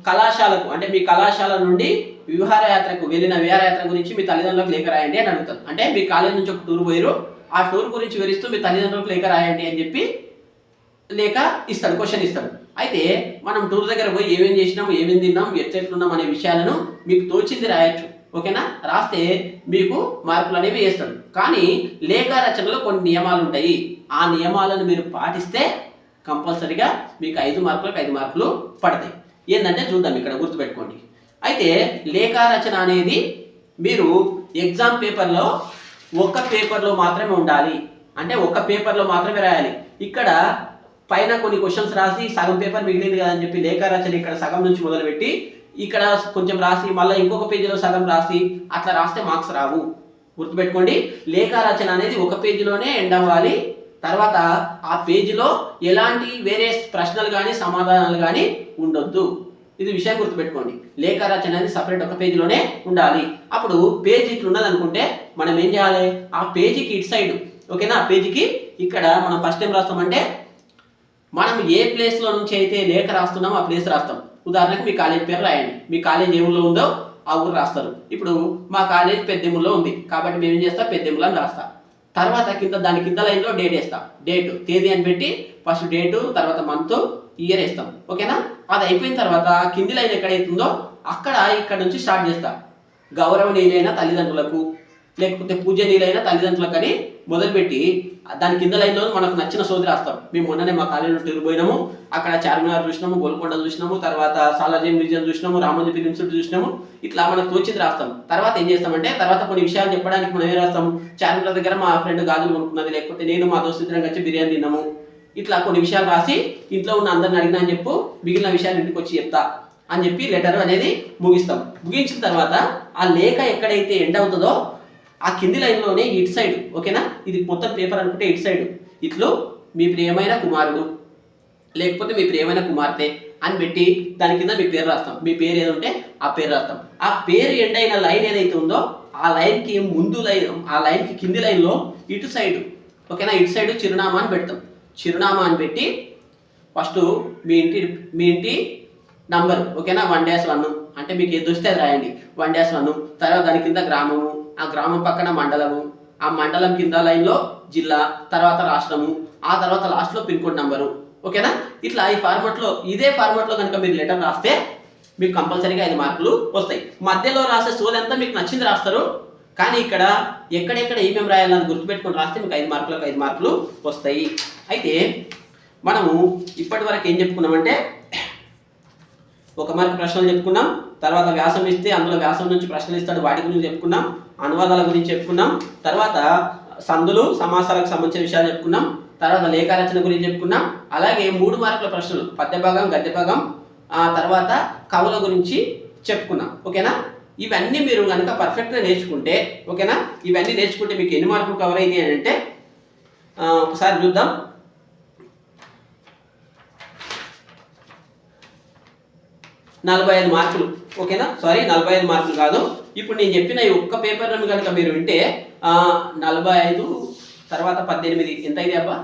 కళాశాలకు అంటే మీ కళాశాల నుండి విహారయాత్రకు వెళ్ళిన విహారయాత్ర గురించి మీ తల్లిదండ్రులకు లేఖ రాయండి అని అడుగుతారు. అంటే మీ కాలేజ్ నుంచి ఒక టూర్ పోయారు, ఆ టూర్ గురించి వివరిస్తూ మీ తల్లిదండ్రులకు లేఖ రాయండి అని చెప్పి లేఖ ఇస్తాడు, క్వశ్చన్ ఇస్తాడు. అయితే మనం టూర్ దగ్గర పోయి ఏమేం చేసినాం, ఏమేం తిన్నాం, ఎట్లెట్లున్నాం అనే విషయాలను మీకు తోచింది రాయొచ్చు. ఓకేనా? రాస్తే మీకు మార్కులు అనేవి వేస్తాడు. కానీ లేఖ రచనలో కొన్ని నియమాలు ఉంటాయి. ఆ నియమాలను మీరు పాటిస్తే కంపల్సరీగా మీకు 5 మార్కులకు 5 మార్కులు పడతాయి. ఏంటంటే చూద్దాం, ఇక్కడ గుర్తుపెట్టుకోండి. అయితే లేఖా రచన అనేది మీరు ఎగ్జామ్ పేపర్లో ఒక్క పేపర్లో మాత్రమే ఉండాలి. అంటే ఒక్క పేపర్లో మాత్రమే రాయాలి. ఇక్కడ పైన కొన్ని క్వశ్చన్స్ రాసి సగం పేపర్ మిగిలింది కదా అని చెప్పి లేఖా రచన ఇక్కడ సగం నుంచి మొదలుపెట్టి ఇక్కడ కొంచెం రాసి మళ్ళీ ఇంకొక పేజీలో సగం రాసి అట్లా రాస్తే మార్క్స్ రావు. గుర్తుపెట్టుకోండి, లేఖా రచన అనేది ఒక పేజీలోనే ఎండ్ అవ్వాలి. తర్వాత ఆ పేజీలో ఎలాంటి వేరే ప్రశ్నలు కానీ సమాధానాలు కానీ ఉండొద్దు. ఇది విషయం గుర్తుపెట్టుకోండి. లేఖా రచన అనేది సపరేట్ ఒక పేజీలోనే ఉండాలి. అప్పుడు పేజీ ఇట్లున్నది అనుకుంటే మనం ఏం చేయాలి, ఆ పేజీకి ఇటు సైడ్, ఓకేనా, ఆ పేజీకి ఇక్కడ మనం ఫస్ట్ టైం రాస్తామంటే మనం ఏ ప్లేస్లో నుంచి అయితే లేఖ రాస్తున్నామో ఆ ప్లేస్ రాస్తాం. ఉదాహరణకు మీ కాలేజ్ పేరు రాయండి. మీ కాలేజ్ ఏ ఊళ్ళో ఉందో ఆ ఊరు రాస్తారు. ఇప్పుడు మా కాలేజ్ పెద్దెముల్లో ఉంది కాబట్టి మేము ఏం చేస్తాం, పెద్దెములు అని రాస్తాం. తర్వాత దాని కింద లైన్లో డేట్ వేస్తాం. డేట్, తేదీ అని పెట్టి ఫస్ట్ డేటు, తర్వాత మంత్, ఇయర్ వేస్తాం. ఓకేనా? అది అయిపోయిన తర్వాత కింది లైన్ ఎక్కడైతుందో ఇక్కడ నుంచి స్టార్ట్ చేస్తాం. గౌరవనీయులైన తల్లిదండ్రులకు, లేకపోతే పూజనీయులైన తల్లిదండ్రులకు అని మొదలుపెట్టి దాని కింద లైన్లో మనకు నచ్చిన సోది రాస్తాం. మేము మొన్ననే మా కాలేజీలో టూర్ పోయినాము, అక్కడ చార్మినార్ చూసినాము, గోల్కొండ చూసినాము, తర్వాత సాలార్జంగ్ మ్యూజియం చూసినాము, రామోజీ ఫిల్మ్ ఇన్స్టిట్యూట్ చూసినాము. ఇట్లా మనకు తోచింది రాస్తాం. తర్వాత ఏం చేస్తామంటే తర్వాత కొన్ని విషయాలు చెప్పడానికి మనం ఏం రాస్తాము, చార్మినార్ దగ్గర మా ఫ్రెండ్ గాజులు కొనుక్కున్నది, లేకపోతే నేను మా దోస్తు ఇద్దరం వచ్చి బిర్యానీ తిన్నాము. ఇట్లా కొన్ని విషయాలు రాసి ఇంట్లో ఉన్న అందరిని అడిగినా అని చెప్పు, మిగిలిన విషయాలు ఇంటికి వచ్చి చెప్తా అని చెప్పి లెటర్ అనేది ముగిస్తాం. ముగించిన తర్వాత ఆ లేఖ ఎక్కడైతే ఎండ్ అవుతుందో ఆ కింది లైన్లోనే ఇటు సైడ్, ఓకేనా, ఇది మొత్తం పేపర్ అనుకుంటే ఇటు సైడ్ ఇట్లు మీ ప్రియమైన కుమారుడు లేకపోతే మీ ప్రియమైన కుమార్తె అని పెట్టి దాని కింద మీ పేరు రాస్తాం. మీ పేరు ఏదో ఉంటే ఆ పేరు రాస్తాం. ఆ పేరు ఎండ్ అయిన లైన్ ఏదైతే ఉందో ఆ లైన్కి ముందు లైన్, ఆ లైన్కి కింది లైన్లో ఇటు సైడ్, ఓకేనా, ఇటు సైడ్ చిరునామా అని పెడతాం. చిరునామా అని పెట్టి ఫస్ట్ మీ ఇంటి నంబర్, ఓకేనా, 1-1 అంటే మీకు ఏది వస్తే అది రాయండి. 1-1 తర్వాత దాని కింద గ్రామము, ఆ గ్రామం పక్కన మండలము, ఆ మండలం కింద లైన్లో జిల్లా, తర్వాత రాష్ట్రము, ఆ తర్వాత లాస్ట్లో పిన్ కోడ్ నంబరు. ఓకేనా? ఇట్లా ఈ ఫార్మాట్లో, ఇదే ఫార్మాట్లో కనుక మీరు లెటర్ రాస్తే మీకు కంపల్సరీగా 5 మార్కులు వస్తాయి. మధ్యలో రాసే సోదంతా మీకు నచ్చింది రాస్తారు. కానీ ఇక్కడ ఎక్కడెక్కడ ఏమేమి రాయాలని గుర్తుపెట్టుకొని రాస్తే మీకు 5 మార్కులకు 5 మార్కులు వస్తాయి. అయితే మనము ఇప్పటి వరకు ఏం చెప్పుకున్నామంటే 1 మార్కు ప్రశ్నలు చెప్పుకున్నాం. తర్వాత వ్యాసం ఇస్తే అందులో వ్యాసం నుంచి ప్రశ్నలు ఇస్తాడు, వాటి గురించి చెప్పుకున్నాం. అనువాదాల గురించి చెప్పుకున్నాం. తర్వాత సందులు, సమాసాలకు సంబంధించిన విషయాలు చెప్పుకున్నాం. తర్వాత లేఖా రచన గురించి చెప్పుకున్నాం. అలాగే 3 మార్కుల ప్రశ్నలు, పద్య భాగం, గద్య భాగం, తర్వాత కవుల గురించి చెప్పుకున్నాం. ఓకేనా? ఇవన్నీ మీరు కనుక పర్ఫెక్ట్గా నేర్చుకుంటే, ఓకేనా, ఇవన్నీ నేర్చుకుంటే మీకు ఎన్ని మార్కులు కవర్ అవుతాయి అని అంటే ఒకసారి చూద్దాం. 45 మార్కులు. ఓకేనా? సారీ, 45 మార్కులు కాదు. ఇప్పుడు నేను చెప్పిన ఈ ఒక్క పేపర్లను కనుక మీరు వింటే 45 తర్వాత 18 ఎంత అయింది అబ్బా,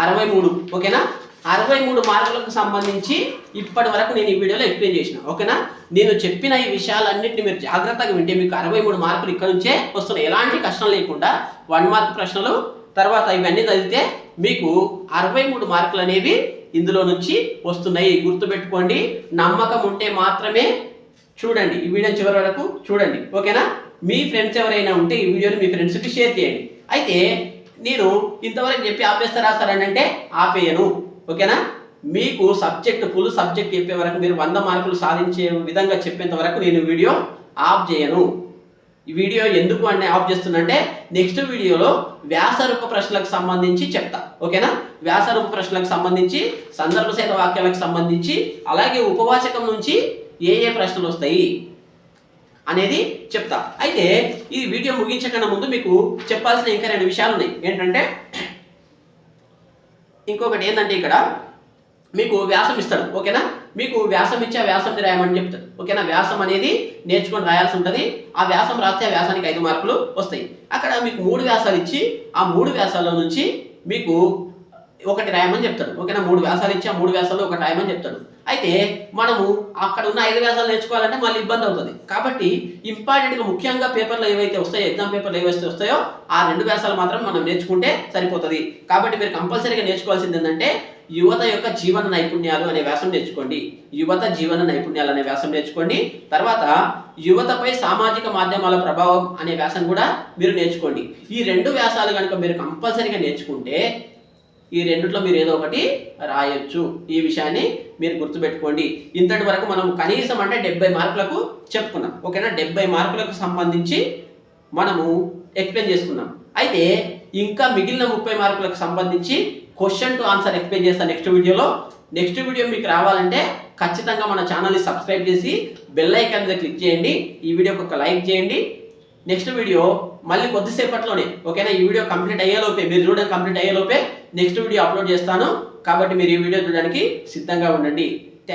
63. ఓకేనా? 63 మార్కులకు సంబంధించి ఇప్పటి వరకు నేను ఈ వీడియోలో ఎక్స్ప్లెయిన్ చేసిన. ఓకేనా? నేను చెప్పిన ఈ విషయాలన్నింటినీ మీరు జాగ్రత్తగా వింటే మీకు 63 మార్కులు ఇక్కడ నుంచే వస్తున్నాయి. ఎలాంటి కష్టం లేకుండా 1 మార్క్ ప్రశ్నలు తర్వాత ఇవన్నీ చదివితే మీకు 63 మార్కులు అనేవి ఇందులో నుంచి వస్తున్నాయి. గుర్తుపెట్టుకోండి. నమ్మకం ఉంటే మాత్రమే చూడండి, ఈ వీడియో చివరి వరకు చూడండి. ఓకేనా? మీ ఫ్రెండ్స్ ఎవరైనా ఉంటే ఈ వీడియోని మీ ఫ్రెండ్స్కి షేర్ చేయండి. అయితే నేను ఇంతవరకు చెప్పి ఆపేస్తారా సార్ అని అంటే ఆపేయను. ఓకేనా? మీకు సబ్జెక్ట్, ఫుల్ సబ్జెక్ట్ చెప్పే వరకు, మీరు 100 మార్కులు సాధించే విధంగా చెప్పేంత వరకు నేను వీడియో ఆఫ్ చేయను. ఈ వీడియో ఎందుకు అంటే ఆఫ్ చేస్తున్నంటే నెక్స్ట్ వీడియోలో వ్యాసరూప ప్రశ్నలకు సంబంధించి చెప్తా. ఓకేనా? వ్యాసరూప ప్రశ్నలకు సంబంధించి, సందర్భసేత వాక్యాలకు సంబంధించి, అలాగే ఉపవాచకం నుంచి ఏ ప్రశ్నలు వస్తాయి అనేది చెప్తా. అయితే ఈ వీడియో ముగించకన్నా ముందు మీకు చెప్పాల్సిన ఇంకా 2 విషయాలు ఉన్నాయి. ఏంటంటే ఇంకొకటి ఏంటంటే ఇక్కడ మీకు వ్యాసం ఇస్తాడు. ఓకేనా? మీకు వ్యాసం ఇచ్చి ఆ వ్యాసం రాయమని చెప్తాడు. ఓకేనా? వ్యాసం అనేది నేర్చుకొని రాయాల్సి ఉంటుంది. ఆ వ్యాసం రాస్తే ఆ వ్యాసానికి 5 మార్కులు వస్తాయి. అక్కడ మీకు 3 వ్యాసాలు ఇచ్చి ఆ 3 వ్యాసాల నుంచి మీకు ఒకటి రాయమని చెప్తాడు. ఓకేనా, 3 వ్యాసాలు ఇచ్చి ఆ 3 వ్యాసాలు ఒకటి రాయమని చెప్తాడు. అయితే మనము అక్కడ ఉన్న 5 వ్యాసాలు నేర్చుకోవాలంటే మళ్ళీ ఇబ్బంది అవుతుంది. కాబట్టి ఇంపార్టెంట్గా ముఖ్యంగా పేపర్లో ఏవైతే వస్తాయో, ఎగ్జామ్ పేపర్లో ఏవైతే వస్తాయో ఆ 2 వ్యాసాలు మాత్రం మనం నేర్చుకుంటే సరిపోతుంది. కాబట్టి మీరు కంపల్సరీగా నేర్చుకోవాల్సింది ఏంటంటే యువత యొక్క జీవన నైపుణ్యాలు అనే వ్యాసం నేర్చుకోండి. యువత జీవన నైపుణ్యాలు అనే వ్యాసం నేర్చుకోండి. తర్వాత యువతపై సామాజిక మాధ్యమాల ప్రభావం అనే వ్యాసం కూడా మీరు నేర్చుకోండి. ఈ 2 వ్యాసాలు కనుక మీరు కంపల్సరీగా నేర్చుకుంటే ఈ రెండిట్లో మీరు ఏదో ఒకటి రాయొచ్చు. ఈ విషయాన్ని మీరు గుర్తుపెట్టుకోండి. ఇంతటి వరకు మనం కనీసం అంటే 70 మార్కులకు చెప్పుకున్నాం. ఓకేనా, 70 మార్కులకు సంబంధించి మనము ఎక్స్ప్లెయిన్ చేసుకున్నాం. అయితే ఇంకా మిగిలిన 30 మార్కులకు సంబంధించి క్వశ్చన్ టు ఆన్సర్ ఎక్స్ప్లెయిన్ చేస్తాను నెక్స్ట్ వీడియోలో. నెక్స్ట్ వీడియో మీకు రావాలంటే ఖచ్చితంగా మన ఛానల్ని సబ్స్క్రైబ్ చేసి బెల్ ఐకాన్ మీద క్లిక్ చేయండి. ఈ వీడియోకి ఒక లైక్ చేయండి. నెక్స్ట్ వీడియో మళ్ళీ కొద్దిసేపట్లోనే, ఓకేనా, ఈ వీడియో కంప్లీట్ అయ్యేలోపే, మీరు చూడడం కంప్లీట్ అయ్యేలోపే నెక్స్ట్ వీడియో అప్లోడ్ చేస్తాను. కాబట్టి మీరు ఈ వీడియో చూడడానికి సిద్ధంగా ఉండండి.